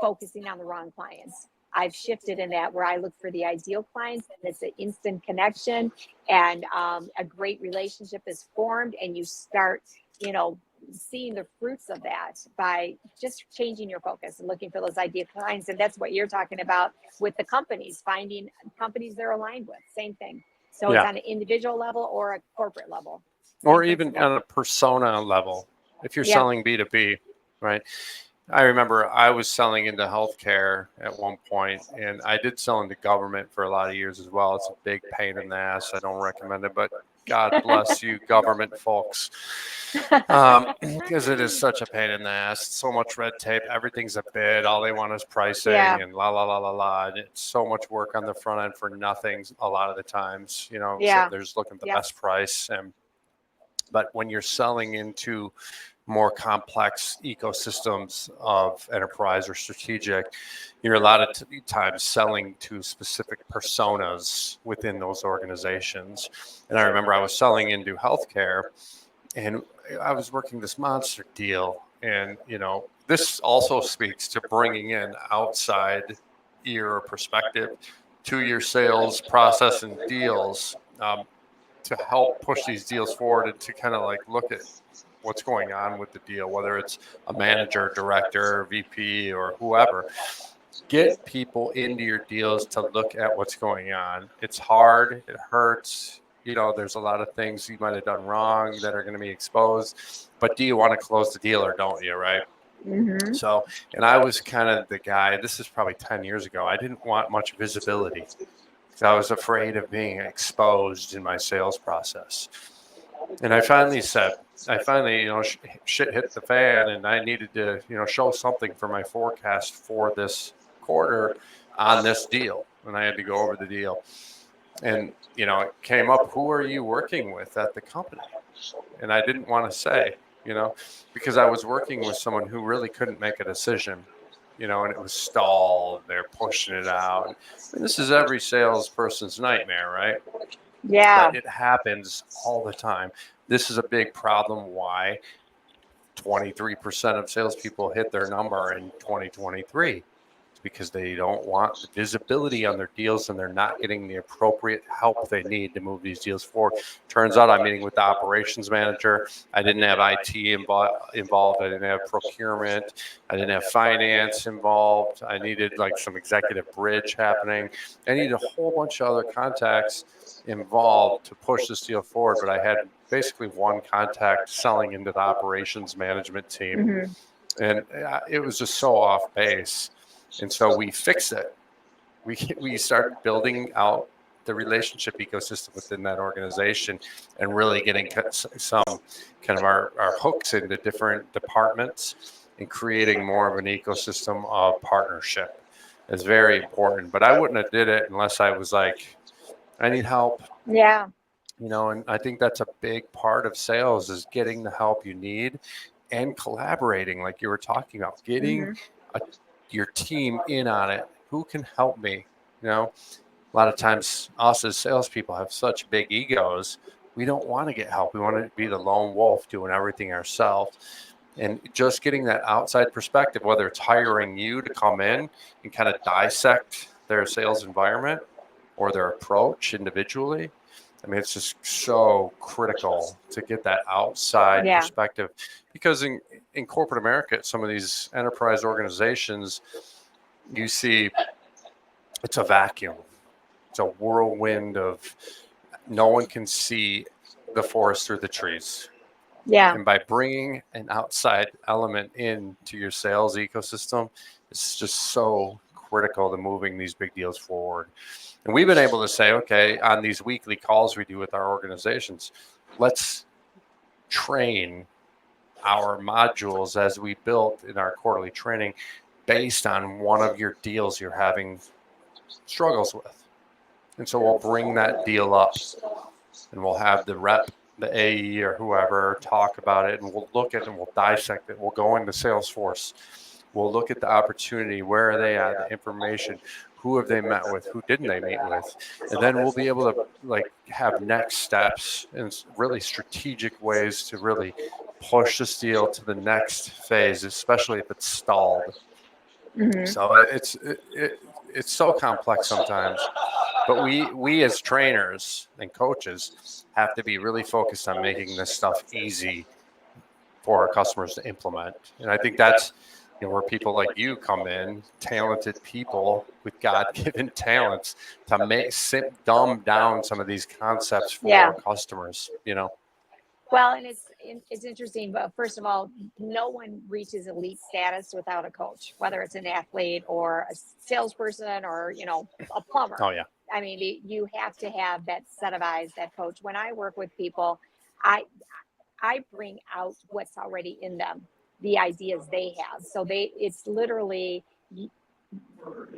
focusing on the wrong clients. I've shifted in that, where I look for the ideal clients, and it's an instant connection, and a great relationship is formed, and you start, seeing the fruits of that by just changing your focus and looking for those ideal clients. And that's what you're talking about with the companies, finding companies they're aligned with. Same thing. So it's on an individual level or a corporate level. Or even on a persona level, if you're selling B2B, right? I remember I was selling into healthcare at one point, and I did sell into government for a lot of years as well. It's a big pain in the ass. I don't recommend it, but God bless you, government folks, because it is such a pain in the ass. So much red tape. Everything's a bid. All they want is pricing and la la la la la. And it's so much work on the front end for nothing a lot of the times. So they're just looking at the best price. But when you're selling into more complex ecosystems of enterprise or strategic, you're a lot of times selling to specific personas within those organizations. And I remember I was selling into healthcare, and I was working this monster deal. And, this also speaks to bringing in outside ear or perspective to your sales process and deals, to help push these deals forward, and to kind of like look at what's going on with the deal, whether it's a manager, director, VP, or whoever. Get people into your deals to look at what's going on. It's hard. It hurts. There's a lot of things you might have done wrong that are going to be exposed. But do you want to close the deal or don't you, right? Mm-hmm. So, and I was kind of the guy, this is probably 10 years ago, I didn't want much visibility. I was afraid of being exposed in my sales process. And I finally said, shit hit the fan, and I needed to, show something for my forecast for this quarter on this deal. And I had to go over the deal. And, it came up, who are you working with at the company? And I didn't want to say, because I was working with someone who really couldn't make a decision. And it was stalled. They're pushing it out. And this is every salesperson's nightmare, right? Yeah. But it happens all the time. This is a big problem. Why 23% of salespeople hit their number in 2023? because they don't want the visibility on their deals and they're not getting the appropriate help they need to move these deals forward. Turns out I'm meeting with the operations manager. I didn't have IT involved. I didn't have procurement. I didn't have finance involved. I needed like some executive bridge happening. I needed a whole bunch of other contacts involved to push this deal forward. But I had basically one contact selling into the operations management team. Mm-hmm. And it was just so off base. And so we fixed it. We started building out the relationship ecosystem within that organization and really getting some kind of our hooks into different departments and creating more of an ecosystem of partnership. It's very important. But I wouldn't have did it unless I was like, I need help. Yeah. And I think that's a big part of sales is getting the help you need and collaborating, like you were talking about, getting Mm-hmm. your team in on it. Who can help me? A lot of times us as salespeople have such big egos. We don't want to get help. We want to be the lone wolf doing everything ourselves. And just getting that outside perspective, whether it's hiring you to come in and kind of dissect their sales environment or their approach individually. I mean, it's just so critical to get that outside Yeah. perspective because in corporate America, at some of these enterprise organizations, you see it's a vacuum. It's a whirlwind of no one can see the forest through the trees. Yeah. And by bringing an outside element into your sales ecosystem, it's just so critical to moving these big deals forward. And we've been able to say, okay, on these weekly calls we do with our organizations, let's train our modules as we built in our quarterly training based on one of your deals you're having struggles with. And so we'll bring that deal up and we'll have the rep, the AE or whoever talk about it, and we'll look at it and we'll dissect it. We'll go into Salesforce. We'll look at the opportunity. Where are they at? The information. Who have they met with? Who didn't they meet with? And then we'll be able to have next steps and really strategic ways to really push this deal to the next phase, especially if it's stalled. Mm-hmm. So it's so complex sometimes. But we as trainers and coaches have to be really focused on making this stuff easy for our customers to implement. And I think that's where people like you come in, talented people with God-given talents to dumb down some of these concepts for our customers. Well, and it's interesting, but first of all, no one reaches elite status without a coach, whether it's an athlete or a salesperson or a plumber. Oh yeah. I mean, you have to have that set of eyes, that coach. When I work with people, I bring out what's already in them, the ideas they have. So it's literally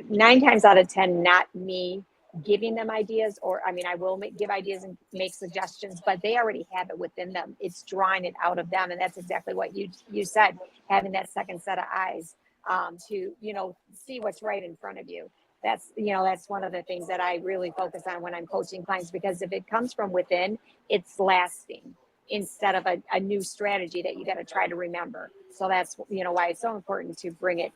9 times out of 10, not me giving them ideas, or I will give ideas and make suggestions, but they already have it within them. It's drawing it out of them, and that's exactly what you said. Having that second set of eyes to see what's right in front of you. That's one of the things that I really focus on when I'm coaching clients, because if it comes from within, it's lasting instead of a new strategy that you got to try to remember. So that's why it's so important to bring it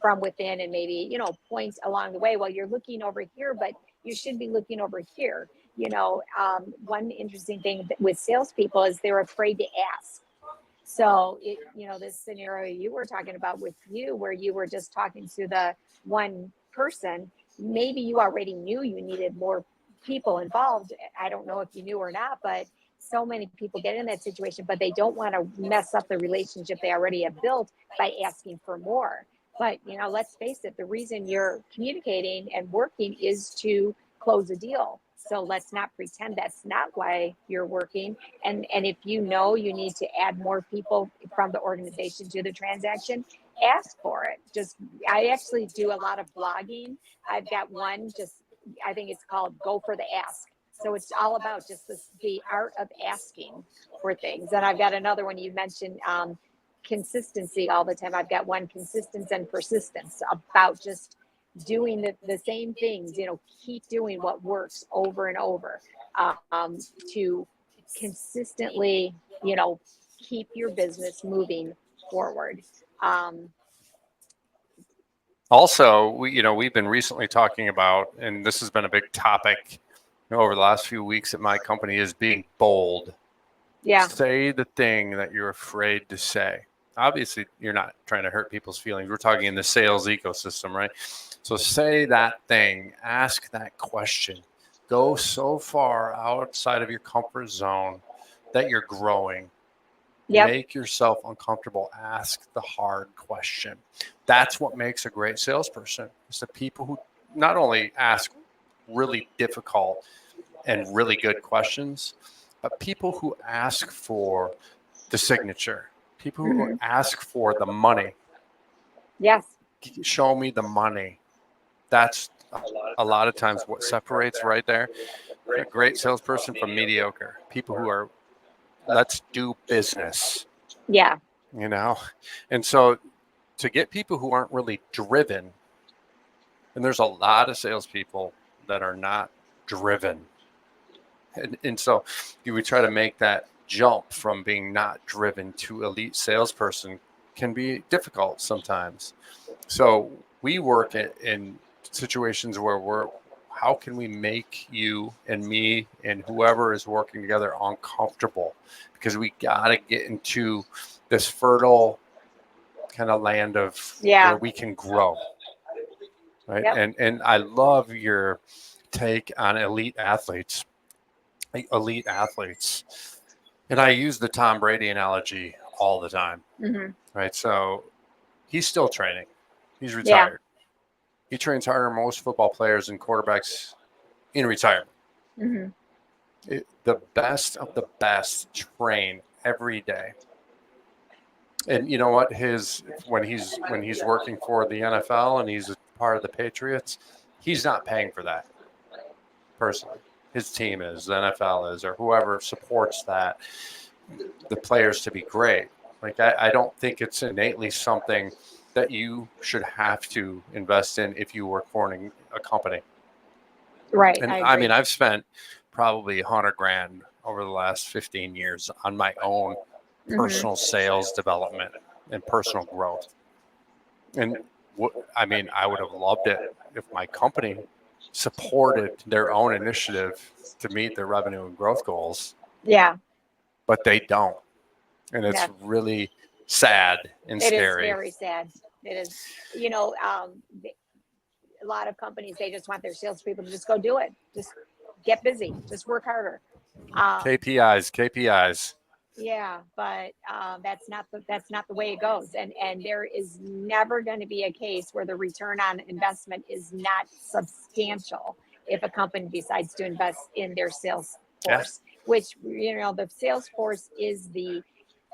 from within, and maybe points along the way. Well, you're looking over here, but you should be looking over here. One interesting thing with salespeople is they're afraid to ask. So this scenario you were talking about with you, where you were just talking to the one person, maybe you already knew you needed more people involved. I don't know if you knew or not, but so many people get in that situation, but they don't want to mess up the relationship they already have built by asking for more. But let's face it, the reason you're communicating and working is to close a deal. So let's not pretend that's not why you're working. And if you need to add more people from the organization to the transaction, ask for it. I actually do a lot of blogging. I've got one, I think it's called Go for the Ask. So it's all about just the art of asking for things. And I've got another one you mentioned, consistency all the time. I've got one, consistency and persistence, about just doing the same things, keep doing what works over and over, to consistently, keep your business moving forward. Also, we've been recently talking about, and this has been a big topic over the last few weeks at my company, is being bold. Yeah. Say the thing that you're afraid to say. Obviously, you're not trying to hurt people's feelings. We're talking in the sales ecosystem, right? So say that thing, ask that question, go so far outside of your comfort zone that you're growing. Yep. Make yourself uncomfortable. Ask the hard question. That's what makes a great salesperson. It's the people who not only ask really difficult and really good questions, but people who ask for the signature, people who Hmm. ask for the money. Yes. Show me the money. That's a lot of times what separates right there a great salesperson from mediocre. People who are, let's do business, Yeah. you know? And so to get people who aren't really driven, and there's a lot of salespeople that are not driven. And so we try to make that jump from being not driven to elite salesperson can be difficult sometimes. So we work in situations where how can we make you and me and whoever is working together uncomfortable? Because we got to get into this fertile kind of land of where we can grow. Right. Yep. And I love your take on elite athletes. And I use the Tom Brady analogy all the time. Hmm. Right. So he's still training. He's Yeah. retired. He trains harder than most football players and quarterbacks in retirement. Hmm. The best of the best train every day. And you know what? When he's working for the NFL and he's a part of the Patriots, he's not paying for that personally. His team is, the NFL is, or whoever supports that, the players to be great. Like I don't think it's innately something that you should have to invest in if you work for a company. Right. And I I agree. mean, I've spent probably 100 grand over the last 15 years on my own Hmm. personal sales development and personal growth. And I mean, I would have loved it if my company supported their own initiative to meet their revenue and growth goals, Yeah. but they don't. And it's Yeah. really sad and It is scary. very sad. It is, a lot of companies, they just want their salespeople to just go do it. Just get busy. Just work harder. KPIs. Yeah, but that's not the way it goes. And there is never going to be a case where the return on investment is not substantial if a company decides to invest in their sales Yeah. force, which the sales force is the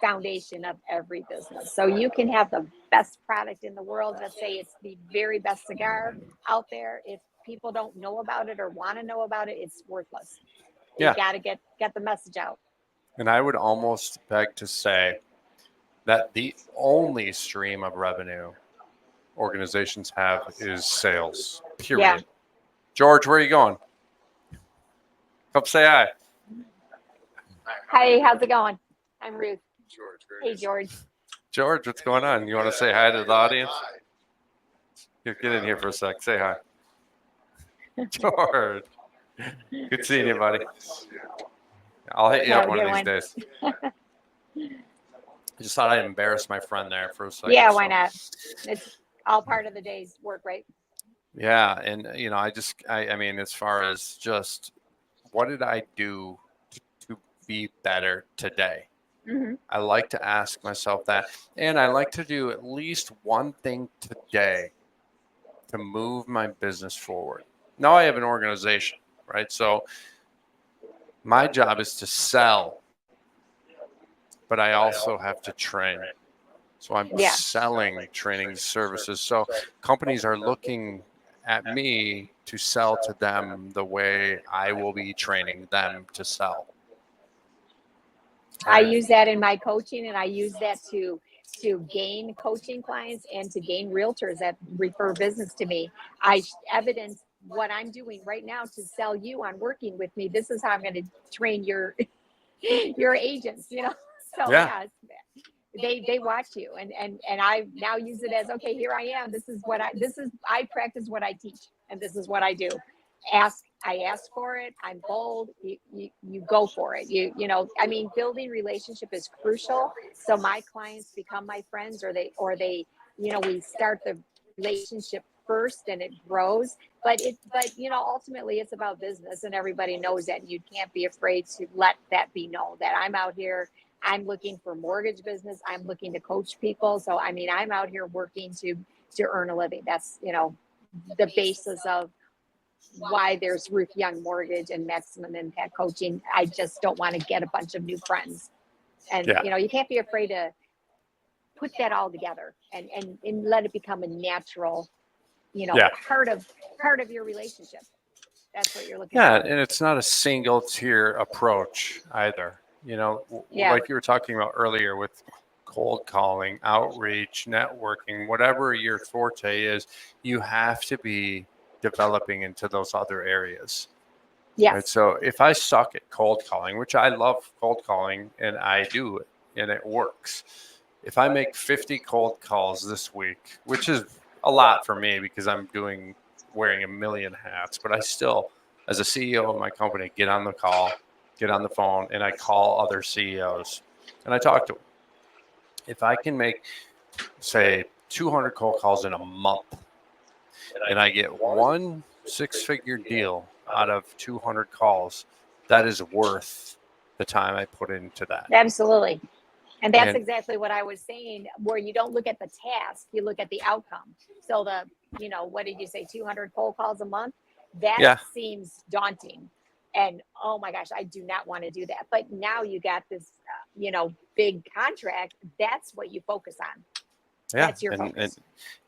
foundation of every business. So you can have the best product in the world. Let's say it's the very best cigar out there. If people don't know about it or want to know about it, it's worthless. You Yeah. got to get the message out. And I would almost beg to say that the only stream of revenue organizations have is sales, Yeah. period. George, where are you going? Come say hi. Hi, how's it going? I'm Ruth. Hey, George. George, what's going on? You want to say hi to the audience? Here, get in here for a sec. Say hi. George. Good seeing you, buddy. I'll hit you Have up a one of good these one. days. I just thought I'd embarrass my friend there for a second. Yeah, why not? It's all part of the day's work, right? Yeah, and I mean, as far as just what did I do to be better today? Hmm. I like to ask myself that, and I like to do at least one thing today to move my business forward. Now I have an organization, right? So my job is to sell, but I also have to train. So I'm Yeah. selling training services. So companies are looking at me to sell to them the way I will be training them to sell. I Right? use that in my coaching, and I use that to gain coaching clients and to gain realtors that refer business to me. I evidence what I'm doing right now to sell you on working with me. This is how I'm going to train your agents. So Yeah. yeah, they watch you, and I now use it as, okay, here I am. I practice what I teach, and this is what I do. I ask for it. I'm bold. You go for it. I mean, building relationship is crucial. So my clients become my friends, or they, we start the relationship first and it grows. But ultimately it's about business, and everybody knows that. You can't be afraid to let that be known that I'm out here. I'm looking for mortgage business. I'm looking to coach people. So, I mean, I'm out here working to earn a living. That's, the basis of why there's Ruth Young Mortgage and Maximum Impact Coaching. I just don't want to get a bunch of new friends. And, Yeah. you can't be afraid to put that all together and let it become a natural, Yeah. part of your relationship. That's what you're looking Yeah. for. And it's not a single tier approach either. Yeah. Like you were talking about earlier with cold calling, outreach, networking, whatever your forte is, you have to be developing into those other areas. Right. Yes. So if I suck at cold calling, which I love cold calling and I do it and it works, if I make 50 cold calls this week, which is a lot for me because I'm wearing a million hats, but I still, as a CEO of my company, get on the phone, and I call other CEOs and I talk to them. If I can make, say, 200 cold calls in a month and I get one six-figure deal out of 200 calls, that is worth the time I put into that. Absolutely. And that's And exactly what I was saying, where you don't look at the task, you look at the outcome. So what did you say, 200 cold calls a month? That yeah, seems daunting. And oh my gosh, I do not want to do that. But now you got this, big contract. That's what you focus on. yeah. That's your focus.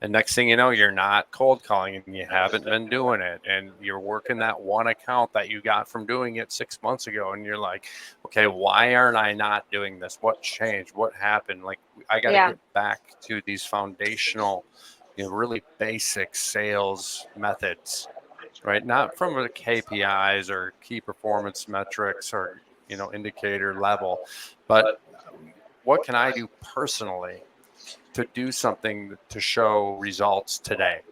And next thing you know, you're not cold calling and you haven't been doing it. And you're working that one account that you got from doing it 6 months ago. And you're like, okay, why aren't I not doing this? What changed? What happened? Like, I got to Yeah. get back to these foundational, really basic sales methods, right? Not from the KPIs or key performance metrics or, indicator level, but what can I do personally to do something to show results today?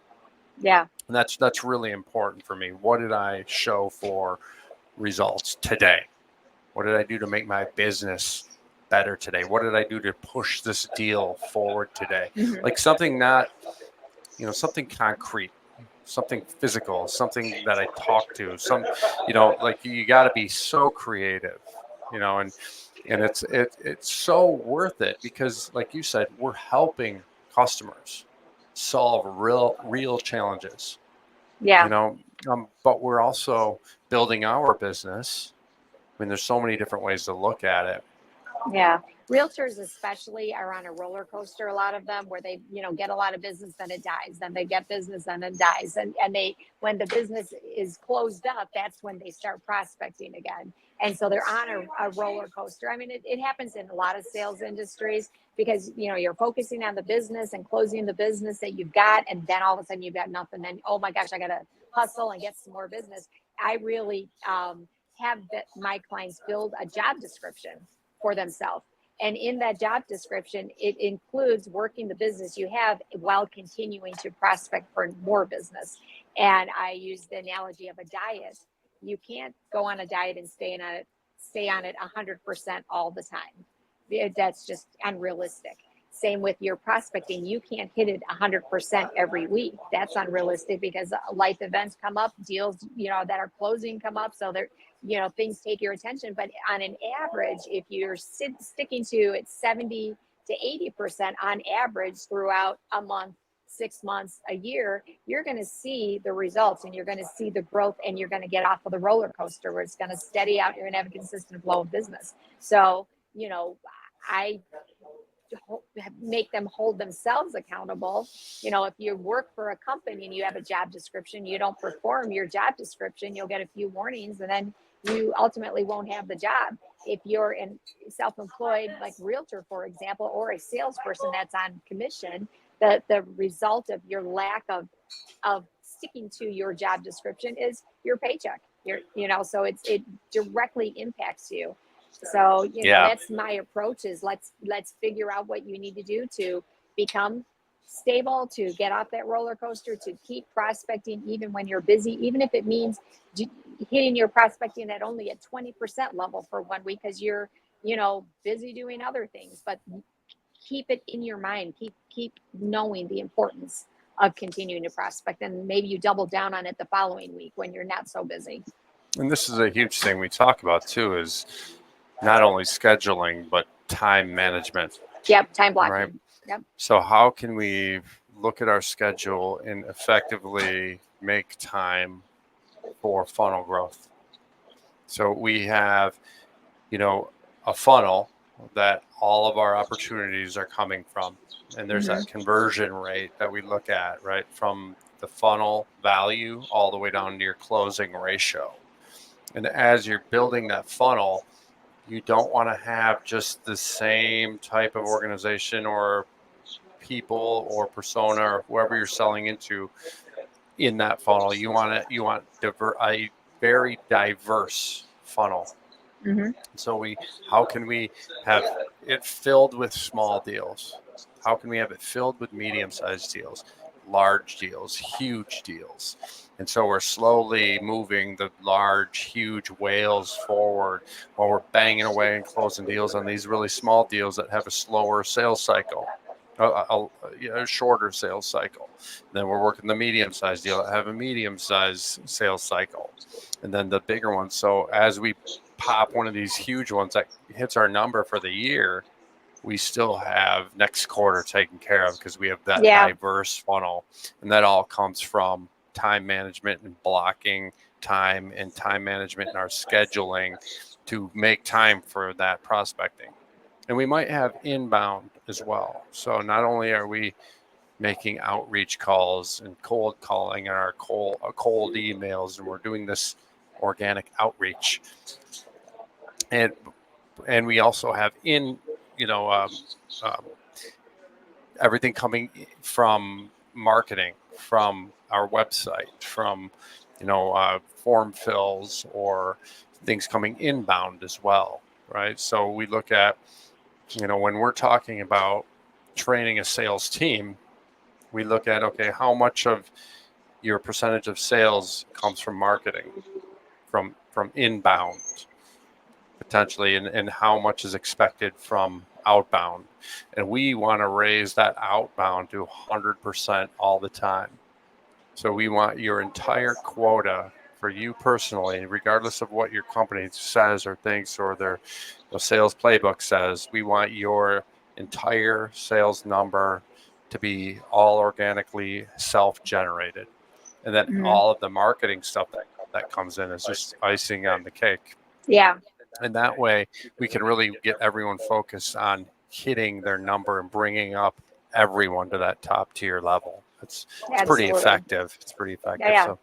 Yeah. And that's really important for me. What did I show for results today? What did I do to make my business better today? What did I do to push this deal forward today? Mhm. Like something not, something concrete, something physical, something that I talk to, like you got to be so creative, and it's so worth it because, like you said, we're helping customers solve real challenges, Yeah. but we're also building our business. I mean, there's so many different ways to look at it. Yeah. Realtors especially are on a roller coaster, a lot of them, where they, get a lot of business, then it dies, then they get business and then dies. And when the business is closed up, that's when they start prospecting again. And so they're on a roller coaster. I mean, it happens in a lot of sales industries because, you're focusing on the business and closing the business that you've got. And then all of a sudden you've got nothing. Then, oh my gosh, I got to hustle and get some more business. I really, have my clients build a job description for themselves. And in that job description, it includes working the business you have while continuing to prospect for more business. And I use the analogy of a diet. You can't go on a diet and stay on it 100% all the time. That's just unrealistic. Same with your prospecting. You can't hit it 100% every week. That's unrealistic because life events come up, deals, that are closing come up. So things take your attention. But on an average, if you're sticking to it 70 to 80% on average throughout a month, 6 months, a year, you're going to see the results and you're going to see the growth, and you're going to get off of the roller coaster where it's going to steady out. You're going to have a consistent flow of business. So, I make them hold themselves accountable. If you work for a company and you have a job description, you don't perform your job description, you'll get a few warnings and then you ultimately won't have the job. If you're in self-employed, like realtor, for example, or a salesperson that's on commission, the result of your lack of sticking to your job description is your paycheck. So it directly impacts you. So, you know, Yeah. that's my approach is let's figure out what you need to do to become stable, to get off that roller coaster, to keep prospecting even when you're busy, even if it means hitting your prospecting at only a 20% level for 1 week because you're, you know, busy doing other things. But keep it in your mind. Keep knowing the importance of continuing to prospect, and maybe you double down on it the following week when you're not so busy. And this is a huge thing we talk about too, is not only scheduling, but time management, Yep, time right? blocking. Yep. So how can we look at our schedule and effectively make time for funnel growth? So we have, you know, a funnel that all of our opportunities are coming from. And there's that conversion rate that we look at, right? From the funnel value all the way down to your closing ratio. And as you're building that funnel, you don't want to have just the same type of organization or people or persona or whoever you're selling into in that funnel. You want a very diverse funnel. Mm-hmm. So how can we have it filled with small deals? How can we have it filled with medium-sized deals, large deals, huge deals? And so we're slowly moving the large, huge whales forward while we're banging away and closing deals on these really small deals that have a slower sales cycle, a shorter sales cycle. Then we're working the medium-sized deal that have a medium-sized sales cycle, and then the bigger ones. So as we pop one of these huge ones that hits our number for the year, we still have next quarter taken care of because we have that diverse funnel. And that all comes from time management and blocking time and time management in our scheduling to make time for that prospecting. And we might have inbound as well. So not only are we making outreach calls and cold calling and our cold emails, and we're doing this organic outreach, and we also have everything coming from marketing, from our website, from form fills or things coming inbound as well, right? So we look at, when we're talking about training a sales team, we look at, okay, how much of your percentage of sales comes from marketing, from inbound potentially, and how much is expected from outbound. And we want to raise that outbound to 100% all the time. So we want your entire quota for you personally, regardless of what your company says or thinks or their sales playbook says. We want your entire sales number to be all organically self-generated. And then all of the marketing stuff that comes in is just icing on the cake. Yeah. And that way we can really get everyone focused on hitting their number and bringing up everyone to that top tier level. It's pretty effective. It's pretty effective. Yeah.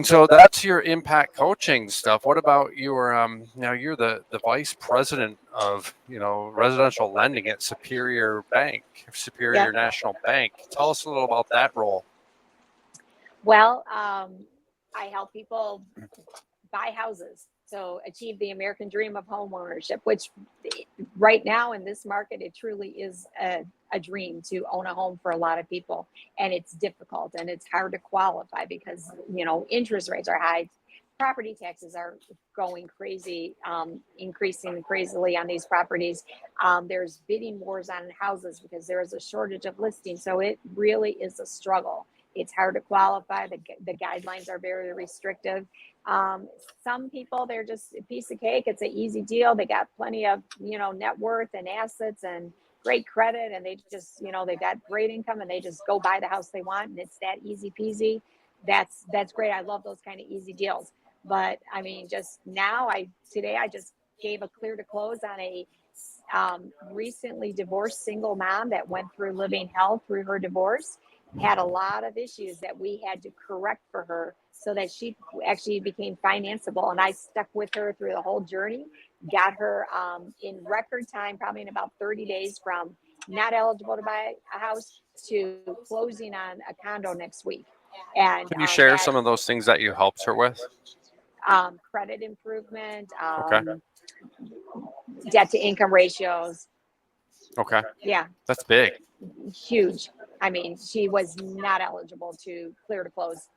So that's your impact coaching stuff. What about your now you're the vice president of residential lending at Superior National Bank. Tell us a little about that role. Well, I help people buy houses, so achieve the American dream of home ownership, which right now in this market, it truly is a dream to own a home for a lot of people. And it's difficult and it's hard to qualify because, interest rates are high. Property taxes are going crazy, increasing crazily on these properties. There's bidding wars on houses because there is a shortage of listings. So it really is a struggle. It's hard to qualify. The guidelines are very restrictive. Some people, they're just a piece of cake. It's an easy deal. They got plenty of, net worth and assets and great credit. And they just, they got great income and they just go buy the house they want. And it's that easy peasy. That's great. I love those kind of easy deals. But I mean, today I just gave a clear to close on a recently divorced single mom that went through living hell through her divorce, had a lot of issues that we had to correct for her so that she actually became financeable. And I stuck with her through the whole journey, got her in record time, probably in about 30 days, from not eligible to buy a house to closing on a condo next week. And can you share some of those things that you helped her with? Credit improvement, Okay. debt to income ratios. Okay. Yeah, That's big. huge. I mean, she was not eligible to clear to close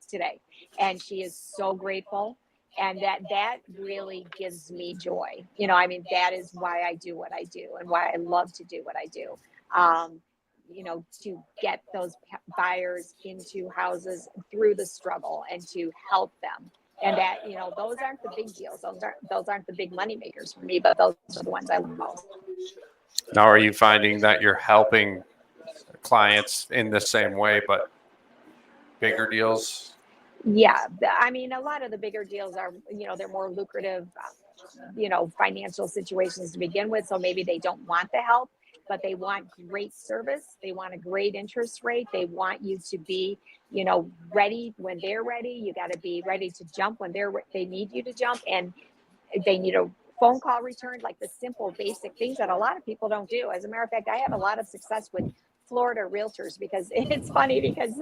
today, and she is so grateful. And that really gives me joy. I mean, that is why I do what I do and why I love to do what I do. Um, to get those buyers into houses through the struggle and to help them. And that, those aren't the big deals. Those aren't the big money makers for me, but those are the ones I love most. Now, are you finding that you're helping clients in the same way, but bigger deals? Yeah, I mean, a lot of the bigger deals are, they're more lucrative, financial situations to begin with. So maybe they don't want the help, but they want great service. They want a great interest rate. They want you to be, ready when they're ready. You got to be ready to jump when they need you to jump, and they need a phone call returned, like the simple, basic things that a lot of people don't do. As a matter of fact, I have a lot of success with Florida realtors because it's funny because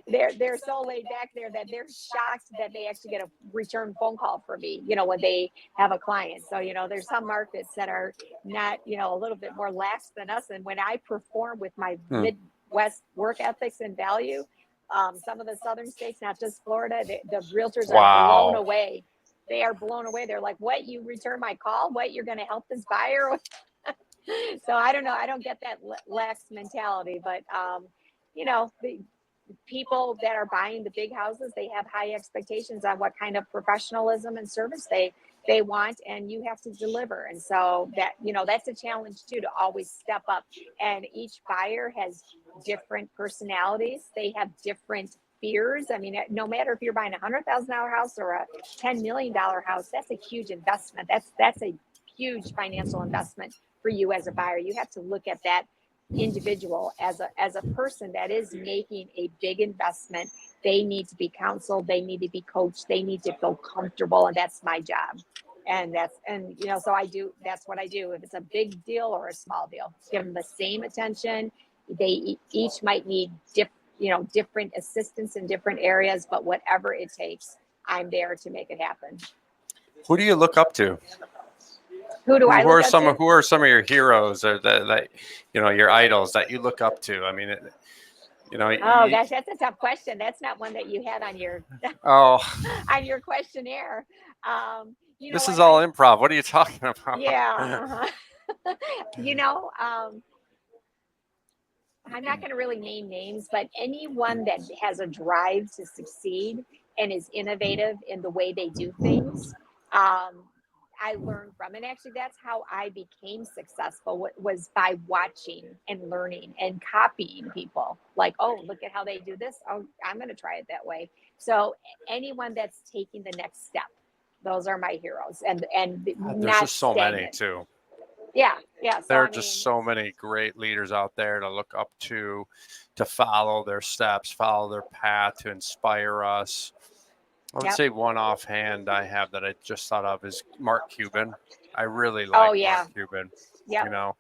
they're so laid back there that they're shocked that they actually get a return phone call from me, when they have a client. So, there's some markets that are not, a little bit more lax than us. And when I perform with my Midwest work ethics and value, some of the southern states, not just Florida, the realtors are blown away. They are blown away. They're like, what, you return my call? What, you're going to help this buyer? So I don't know. I don't get that lax mentality, but, the people that are buying the big houses, they have high expectations on what kind of professionalism and service they want, and you have to deliver. And so that, that's a challenge too, to always step up. And each buyer has different personalities. They have different fears. I mean, no matter if you're buying $100,000 house or a $10 million house, that's a huge investment. That's a huge financial investment for you as a buyer. You have to look at that individual as a person that is making a big investment. They need to be counseled, they need to be coached, they need to feel comfortable, and that's my job. And so that's what I do. If it's a big deal or a small deal, give them the same attention. They each might need different assistance in different areas, but whatever it takes, I'm there to make it happen. Who do you look up to? Who do I look up to? Who are some of your heroes, or that your idols that you look up to? I mean, oh gosh, that's a tough question. That's not one that you had on your on your questionnaire. This is all improv. What are you talking about? Yeah. I'm not going to really name names, but anyone that has a drive to succeed and is innovative in the way they do things, I learned from. And actually, that's how I became successful, was by watching and learning and copying people. Like, oh, look at how they do this. Oh, I'm going to try it that way. So anyone that's taking the next step, those are my heroes. And there's just so many too. Yeah. So, there are just so many great leaders out there to look up to follow their steps, follow their path, to inspire us. I would say one offhand I have that I just thought of is Mark Cuban. I really like Mark Cuban. Yeah.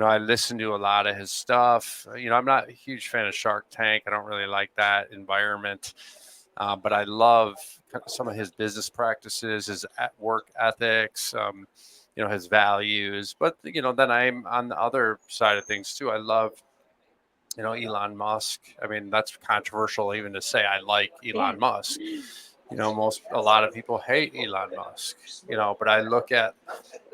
I listen to a lot of his stuff. I'm not a huge fan of Shark Tank. I don't really like that environment. But I love some of his business practices, his work ethics, his values. But, then I'm on the other side of things too. I love, Elon Musk. I mean, that's controversial even to say I like Elon Musk. A lot of people hate Elon Musk, but I look at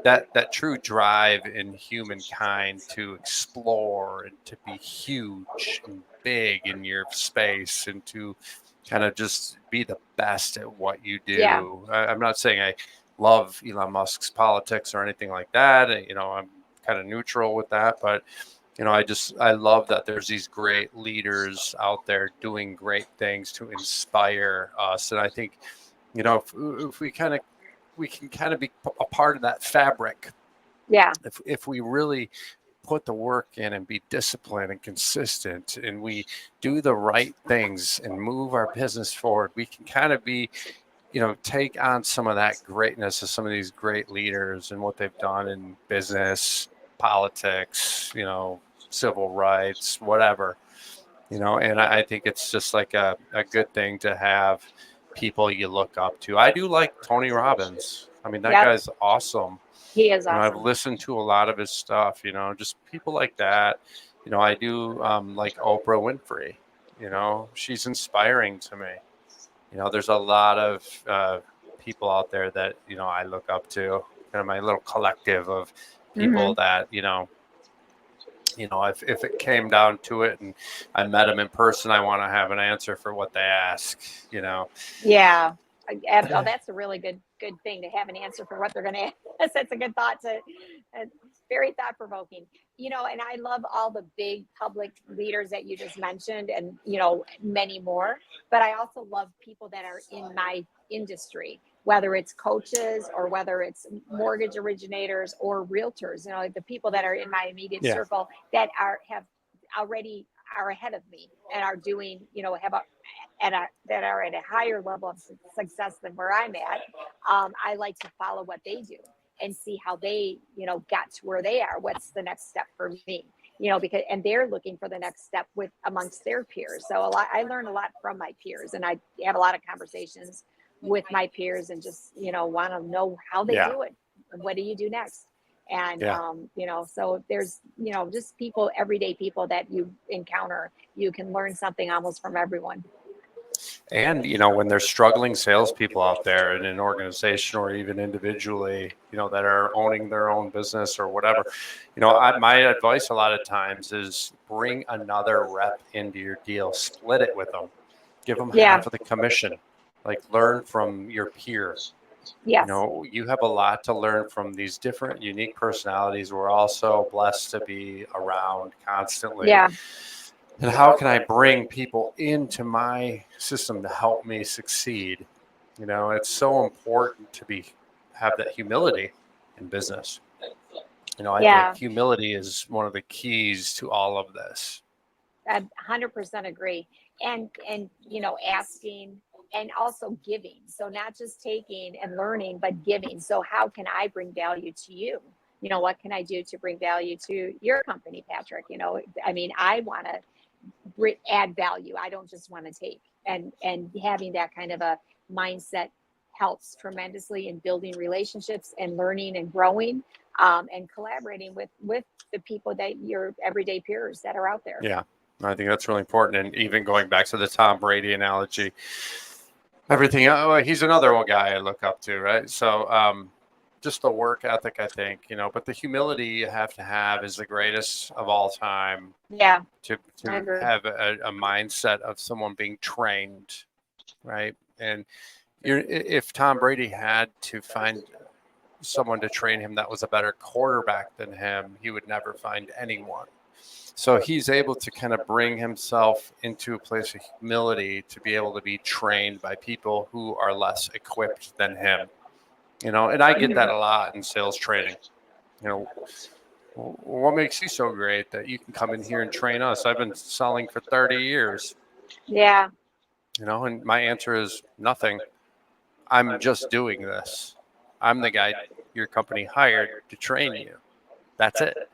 that true drive in humankind to explore and to be huge and big in your space and to kind of just be the best at what you do. Yeah. I'm not saying I love Elon Musk's politics or anything like that. I'm kind of neutral with that, but I love that there's these great leaders out there doing great things to inspire us. And I think, if we can kind of be a part of that fabric. Yeah. If we really put the work in and be disciplined and consistent, and we do the right things and move our business forward, we can kind of be, take on some of that greatness of some of these great leaders and what they've done in business, politics, civil rights, whatever, and I think it's just like a good thing to have, people you look up to. I do like Tony Robbins. I mean, that Yep, guy's awesome. he is I've awesome. listened to a lot of his stuff, just people like that. I do like Oprah Winfrey. She's inspiring to me. There's a lot of people out there that, I look up to, kind of my little collective of Hmm. people that, if it came down to it and I met them in person, I want to have an answer for what they ask. Yeah. Oh, that's a really good thing to have an answer for what they're going to ask. That's a good thought to, very thought provoking. And I love all the big public leaders that you just mentioned, and many more. But I also love people that are in my industry, whether it's coaches or whether it's mortgage originators or realtors. Like the people that are in my immediate Yeah. circle that have already are ahead of me and are doing, have a that are at a higher level of success than where I'm at. I like to follow what they do and see how they, got to where they are. What's the next step for me? Because and they're looking for the next step with amongst their peers. So I learn a lot from my peers, and I have a lot of conversations with my peers, and just want to know how they Yeah. do it. What do you do next? And Yeah. so there's just people, everyday people that you encounter. You can learn something almost from everyone. And, when there's struggling salespeople out there in an organization or even individually, that are owning their own business or whatever, my advice a lot of times is bring another rep into your deal, split it with them, give them Yeah. half of the commission, like learn from your peers. Yes. You have a lot to learn from these different unique personalities. We're also blessed to be around constantly. Yeah. And how can I bring people into my system to help me succeed? It's so important to have that humility in business. I think Yeah. humility is one of the keys to all of this. I 100% agree. And asking and also giving. So not just taking and learning, but giving. So how can I bring value to you? What can I do to bring value to your company, Patrick? I mean, I want to add value. I don't just want to take. And having that kind of a mindset helps tremendously in building relationships and learning and growing, and collaborating with the people that your everyday peers that are out there. Yeah, I think that's really important. And even going back to the Tom Brady analogy, everything, he's another one guy I look up to, right? So, just the work ethic, I think, but the humility you have to have is the greatest of all time. Yeah, to I agree. have a mindset of someone being trained, right? And if Tom Brady had to find someone to train him that was a better quarterback than him, he would never find anyone. So he's able to kind of bring himself into a place of humility to be able to be trained by people who are less equipped than him. And I get that a lot in sales training. You know, what makes you so great that you can come in here and train us? I've been selling for 30 years, Yeah. and my answer is nothing. I'm just doing this. I'm the guy your company hired to train you. That's it.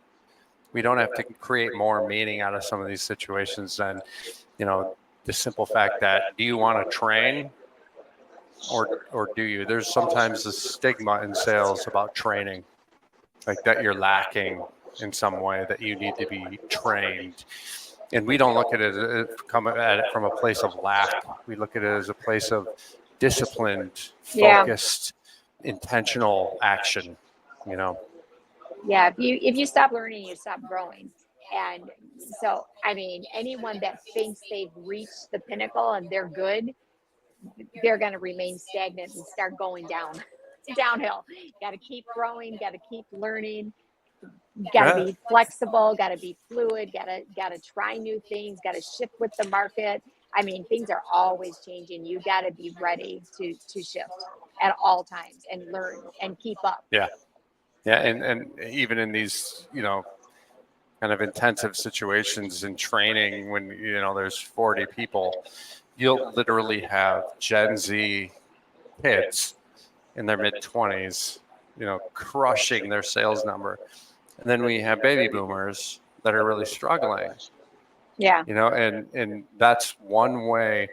We don't have to create more meaning out of some of these situations than, the simple fact that do you want to train or do you? There's sometimes a stigma in sales about training, like that you're lacking in some way, that you need to be trained. And we don't look at it come at it from a place of lack. We look at it as a place of disciplined, Yeah. focused, intentional action. You know, Yeah. If you stop learning, you stop growing. And so, I mean, anyone that thinks they've reached the pinnacle and they're good, they're going to remain stagnant and start going downhill. Got to keep growing, got to keep learning, got to yeah, be flexible, got to be fluid, got to try new things, got to shift with the market. I mean, things are always changing. You got to be ready to shift at all times and learn and keep up. yeah, yeah, and even in these, kind of intensive situations in training, when there's 40 people, you'll literally have Gen Z kids in their mid 20s, crushing their sales number. And then we have baby boomers that are really struggling, Yeah. and that's one way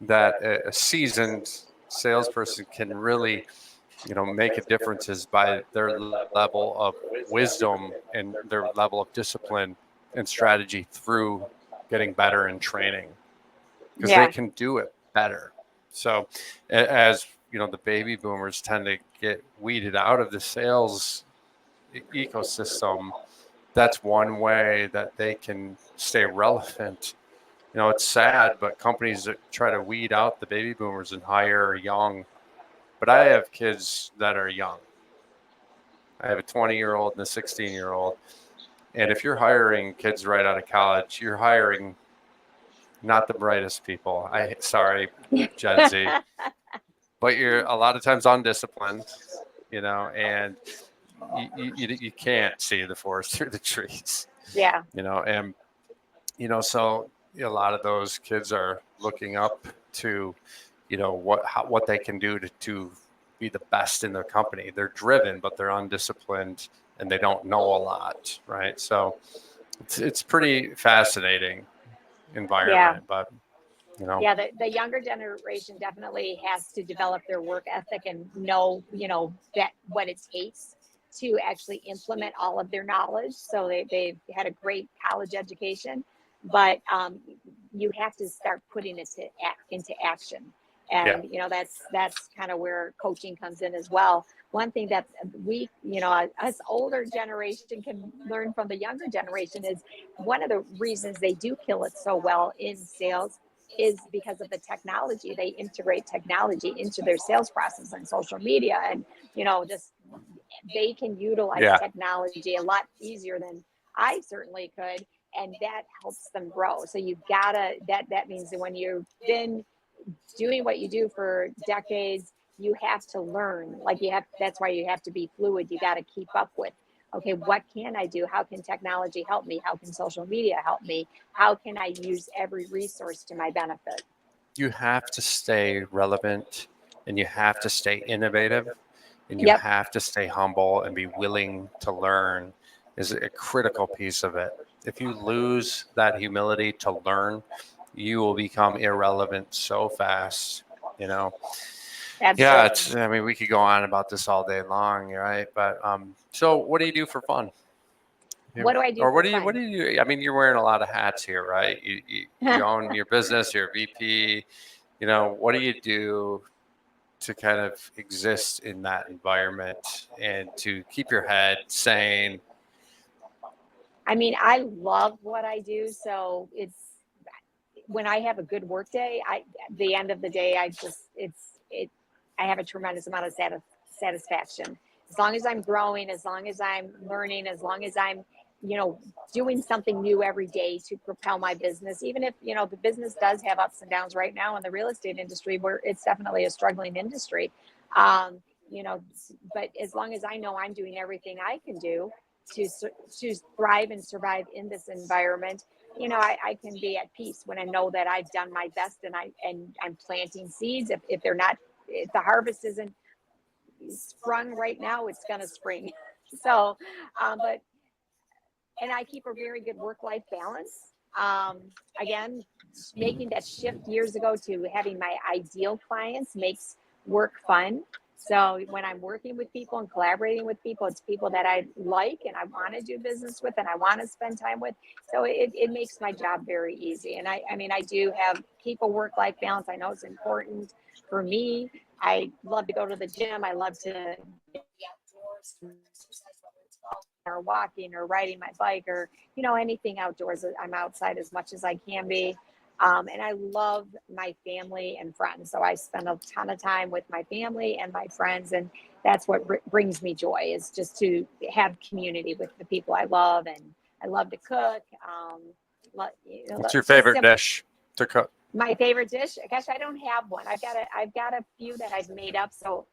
that a seasoned salesperson can really, make a difference is by their level of wisdom and their level of discipline and strategy through getting better in training, because they Yeah. can do it better. So as the baby boomers tend to get weeded out of the sales ecosystem, that's one way that they can stay relevant. It's sad, but companies that try to weed out the baby boomers and hire young. But I have kids that are young. I have a 20-year-old and a 16-year-old. And if you're hiring kids right out of college, you're hiring not the brightest people. Sorry, Gen Z, but you're a lot of times undisciplined, and you can't see the forest through the trees, Yeah. and so a lot of those kids are looking up to, what they can do to be the best in their company. They're driven, but they're undisciplined and they don't know a lot, right? So it's pretty fascinating Yeah. environment, but Yeah, the younger generation definitely has to develop their work ethic and know, that what it takes to actually implement all of their knowledge. So they've had a great college education, but you have to start putting it into action. And, that's kind of where coaching comes in as well. One thing that we, us older generation can learn from the younger generation is one of the reasons they do kill it so well in sales is because of the technology. They integrate technology into their sales process and social media, and just they can utilize technology a lot easier than I certainly could, and that helps them grow. So you've gotta that means that when you've been doing what you do for decades, you have to learn. That's why you have to be fluid. You got to keep up with, okay, what can I do? How can technology help me? How can social media help me? How can I use every resource to my benefit? You have to stay relevant, and you have to stay innovative, and you Yep. have to stay humble and be willing to learn is a critical piece of it. If you lose that humility to learn, you will become irrelevant so fast, Absolutely. I mean, we could go on about this all day long, right? But so what do you do for fun? What do I do Or for what fun? do you, I mean, you're wearing a lot of hats here, right? You own your business, you're a VP, what do you do to kind of exist in that environment and to keep your head sane? I mean, I love what I do. So it's when I have a good work day, at the end of the day, I have a tremendous amount of satisfaction. As long as I'm growing, as long as I'm learning, as long as I'm, doing something new every day to propel my business, even if, the business does have ups and downs right now in the real estate industry, where it's definitely a struggling industry. Um, you know, but as long as I know I'm doing everything I can do to thrive and survive in this environment, I can be at peace when I know that I've done my best, and I'm planting seeds. If they're not, if the harvest isn't sprung right now, it's going to spring. So, but and I keep a very good work-life balance. Again, making that shift years ago to having my ideal clients makes work fun. So when I'm working with people and collaborating with people, it's people that I like and I want to do business with and I want to spend time with. So it makes my job very easy. And I mean, I do have keep a work-life balance. I know it's important for me. I love to go to the gym. I love to or walking or riding my bike or anything outdoors. I'm outside as much as I can be, and I love my family and friends, so I spend a ton of time with my family and my friends, and that's what brings me joy, is just to have community with the people I love. And I love to cook. What's your favorite dish to cook? My favorite dish, gosh, I don't have one. I've got a few that I've made up, so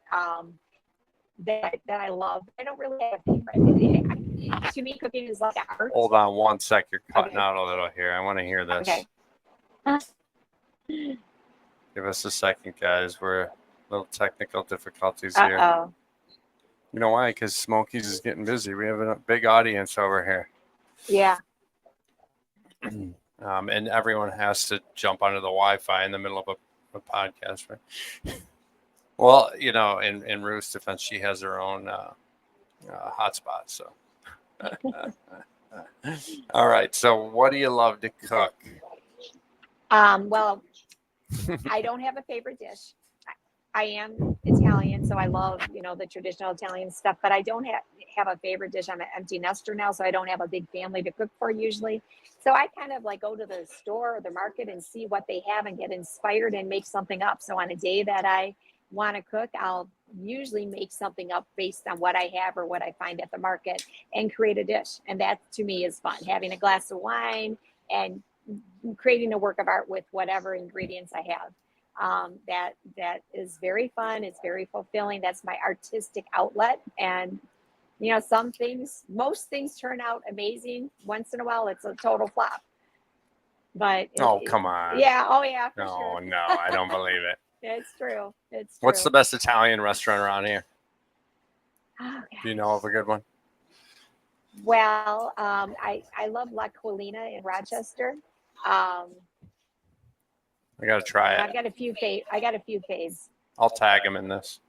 that I love. I don't really have a favorite. To me, cooking is like art. Hold on one sec. You're cutting Okay. out a little here. I want to hear this. Okay. Give us a second, guys. We're little technical difficulties here. Uh-oh. You know why? Because Smoky's is getting busy. We have a big audience over here. Yeah. And everyone has to jump onto the Wi-Fi in the middle of a a podcast, right? Well, in Ruth's defense, she has her own hotspot. So, all right. So, what do you love to cook? Well, I don't have a favorite dish. I am Italian, so I love, the traditional Italian stuff, but I don't have a favorite dish. I'm an empty nester now, so I don't have a big family to cook for usually. So I kind of like go to the store or the market and see what they have and get inspired and make something up. So on a day that I want to cook, I'll usually make something up based on what I have or what I find at the market and create a dish. And that to me is fun, having a glass of wine and creating a work of art with whatever ingredients I have. That is very fun. It's very fulfilling. That's my artistic outlet. And most things turn out amazing. Once in a while, it's a total flop. But Come on. yeah, oh yeah, for No, sure. no, I don't believe it. It's true. It's true. What's the best Italian restaurant around here? Oh, Do you know of a good one? well, I love La Colina in Rochester. I got to try I've it. got a few faves. I'll tag him in this.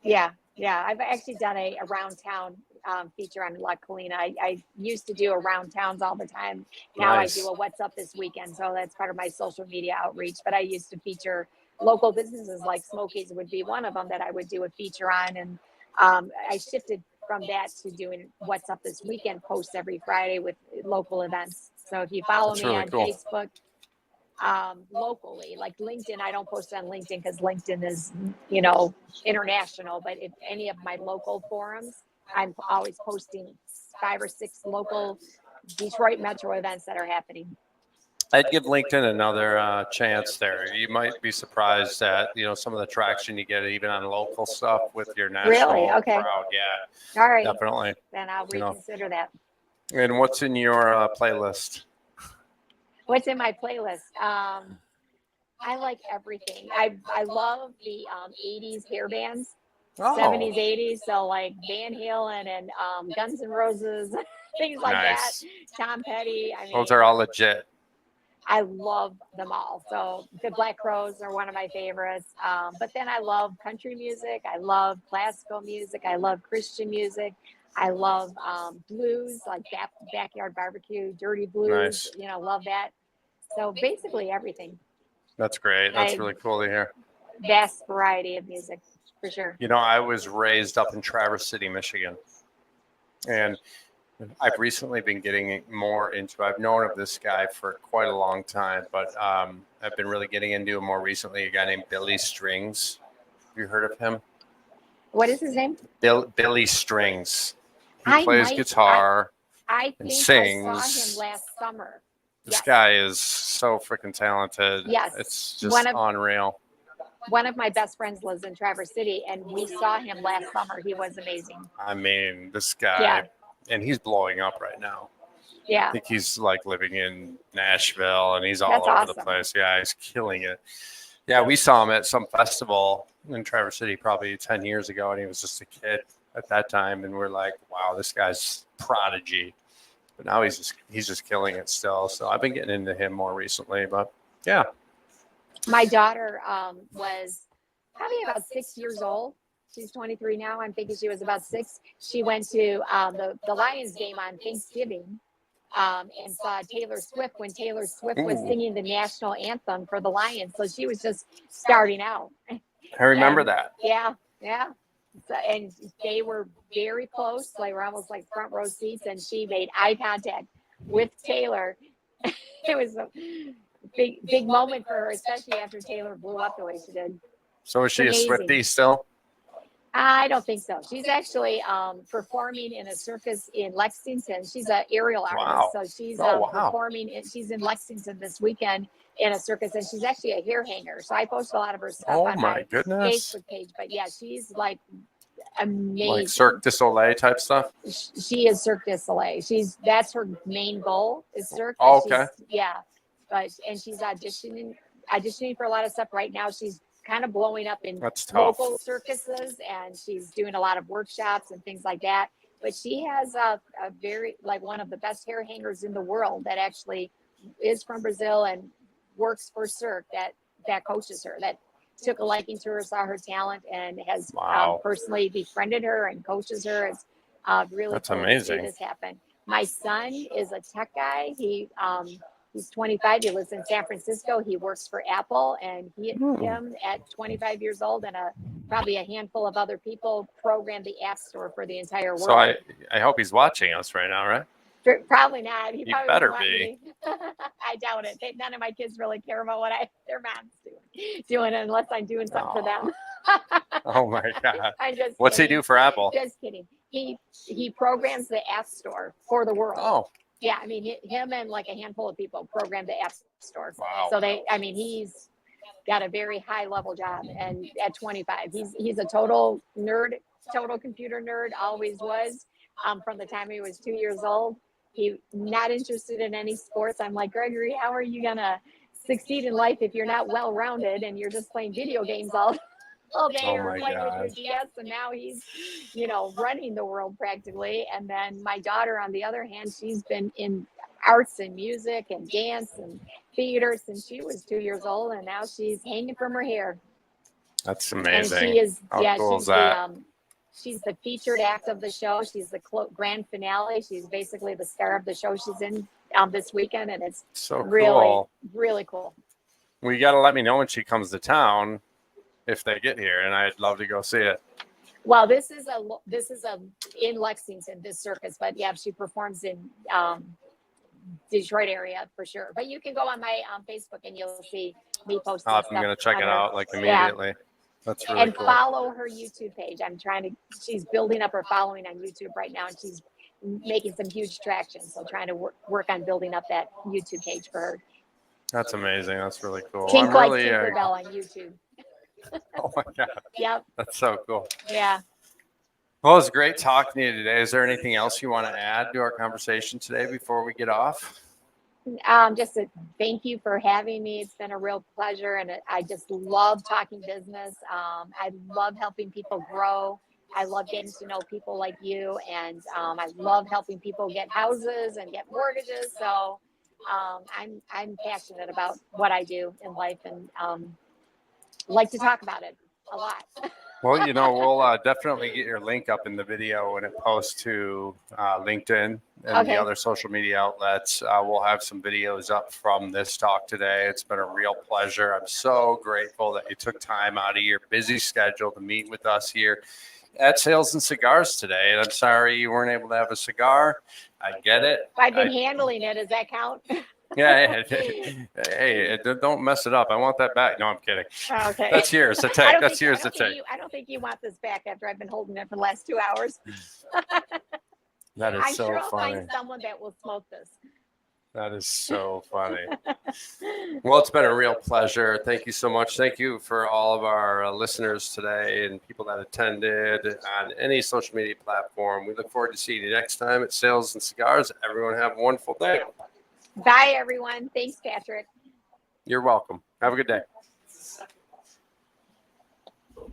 Yeah. I've actually done a around town feature on La Colina. I used to do around towns all the time. Now Nice. I do a what's up this weekend. So that's part of my social media outreach. But I used to feature local businesses like Smoky's would be one of them that I would do a feature on. And I shifted from that to doing what's up this weekend posts every Friday with local events. So if you follow That's me really on cool. Facebook, locally, like LinkedIn, I don't post on LinkedIn because LinkedIn is, international. But if any of my local forums, I'm always posting 5 or 6 local Detroit metro events that are happening. I'd give LinkedIn another chance there. You might be surprised at some of the traction you get even on local stuff with your national Really? Okay. crowd. Yeah, All right. definitely. Then I'll reconsider that. And what's in your playlist? What's in my playlist? I like everything. I love the 80s hair bands. 70s, 80s. So like Van Halen and Guns N' Roses, things like Nice. that. Tom Petty. I mean, Those are all legit. I love them all. So the Black Crowes are one of my favorites. But then I love country music. I love classical music. I love Christian music. I love blues, like Backyard Barbecue, Dirty Blues. Nice. Love that. So basically everything. That's great. That's really cool to hear. Vast variety of music, for sure. I was raised up in Traverse City, Michigan. And I've recently been getting more into, I've known of this guy for quite a long time, but I've been really getting into him more recently, a guy named Billy Strings. Have you heard of him? What is his name? Billy Strings. He plays guitar I and think sings. I saw him last summer. This guy is so freaking talented. Yes. It's just unreal. One of my best friends lives in Traverse City, and we saw him last summer. He was amazing. I mean, this guy, and he's blowing up right now. Yeah. I think he's like living in Nashville, and he's all over the place. Yeah, he's killing it. Yeah, we saw him at some festival in Traverse City probably 10 years ago, and he was just a kid at that time, and we're like, wow, this guy's prodigy. But now he's just killing it still. So I've been getting into him more recently, but yeah. My daughter was probably about 6 years old. She's 23 now. I'm thinking she was about 6. She went to the Lions game on Thanksgiving and saw Taylor Swift when Taylor Swift was singing the national anthem for the Lions. So she was just starting out. I remember that. Yeah. So, and they were very close. They were almost like front row seats, and she made eye contact with Taylor. It was a big moment for her, especially after Taylor blew up the way she did. So is she a Swiftie still? I don't think so. She's actually performing in a circus in Lexington. She's an aerial artist, so she's performing. She's in Lexington this weekend in a circus, and she's actually a hair hanger. So I post a lot of her stuff on my Facebook page. But yeah, she's like amazing. Like Cirque du Soleil type stuff. She is Cirque du Soleil. That's her main goal is Cirque. Oh, okay. And she's auditioning for a lot of stuff right now. She's kind of blowing up in local circuses, and she's doing a lot of workshops and things like that. But she has a very, like, one of the best hair hangers in the world that actually is from Brazil and works for Cirque that coaches her, that took a liking to her, saw her talent, and has Wow. personally befriended her and coaches her. It's really That's cool to amazing. see this happen. My son is a tech guy. He's 25. He lives in San Francisco. He works for Apple, and him at 25 years old and probably a handful of other people programmed the App Store for the entire world. So I hope he's watching us right now, right? Probably not. He probably better wouldn't be. want me. I doubt it. None of my kids really care about what their mom's doing unless I'm doing something for them. Oh my God. I'm just What's he kidding. do for Apple? Just kidding. He programs the App Store for the world. Oh, Yeah, I mean, him and like a handful of people program the App Store. wow. So he's got a very high level job, and at 25, he's a total nerd, total computer nerd. Always was, from the time he was 2 years old. He not interested in any sports. I'm like, Gregory, how are you gonna succeed in life if you're not well rounded and you're just playing video games all day Oh or my playing God. with your DS? And now he's, running the world practically. And then my daughter, on the other hand, she's been in arts and music and dance and theater since she was 2 years old, and now she's hanging from her hair. That's And amazing. she is, How cool is that? she's the featured act of the show. She's the grand finale. She's basically the star of the show she's in this weekend, and it's So really, cool. really cool. Well, you got to let me know when she comes to town if they get here, and I'd love to go see it. Well, this is a in Lexington, this circus, but yeah, she performs in Detroit area for sure. But you can go on my Facebook and you'll see me post. I'm going to check it out like immediately. Yeah. That's really and cool. Follow her YouTube page. She's building up her following on YouTube right now, and she's making some huge traction. So trying to work on building up that YouTube page for her. That's amazing. That's really cool. Think like Tinkerbell on YouTube. Oh my God. Yep. That's so cool. Yeah. Well, it's great talking to you today. Is there anything else you want to add to our conversation today before we get off? Just a thank you for having me. It's been a real pleasure, and I just love talking business. I love helping people grow. I love getting to know people like you, and I love helping people get houses and get mortgages. So I'm passionate about what I do in life, and like to talk about it a lot. Well, we'll definitely get your link up in the video when it posts to LinkedIn and the other social media outlets. We'll have some videos up from this talk today. It's been a real pleasure. I'm so grateful that you took time out of your busy schedule to meet with us here at Sales and Cigars today. And I'm sorry you weren't able to have a cigar. I get it. I've been handling it. Does that count? Yeah. Hey, don't mess it up. I want that back. No, I'm kidding. Okay. That's yours to take. That's yours to take. I don't think you want this back after I've been holding it for the last 2 hours. That is so I'm sure I'll funny. find someone that will smoke this. That is so funny. Well, it's been a real pleasure. Thank you so much. Thank you for all of our listeners today and people that attended on any social media platform. We look forward to seeing you next time at Sales and Cigars. Everyone have a wonderful day. Bye, everyone. Thanks, Patrick. You're welcome. Have a good day.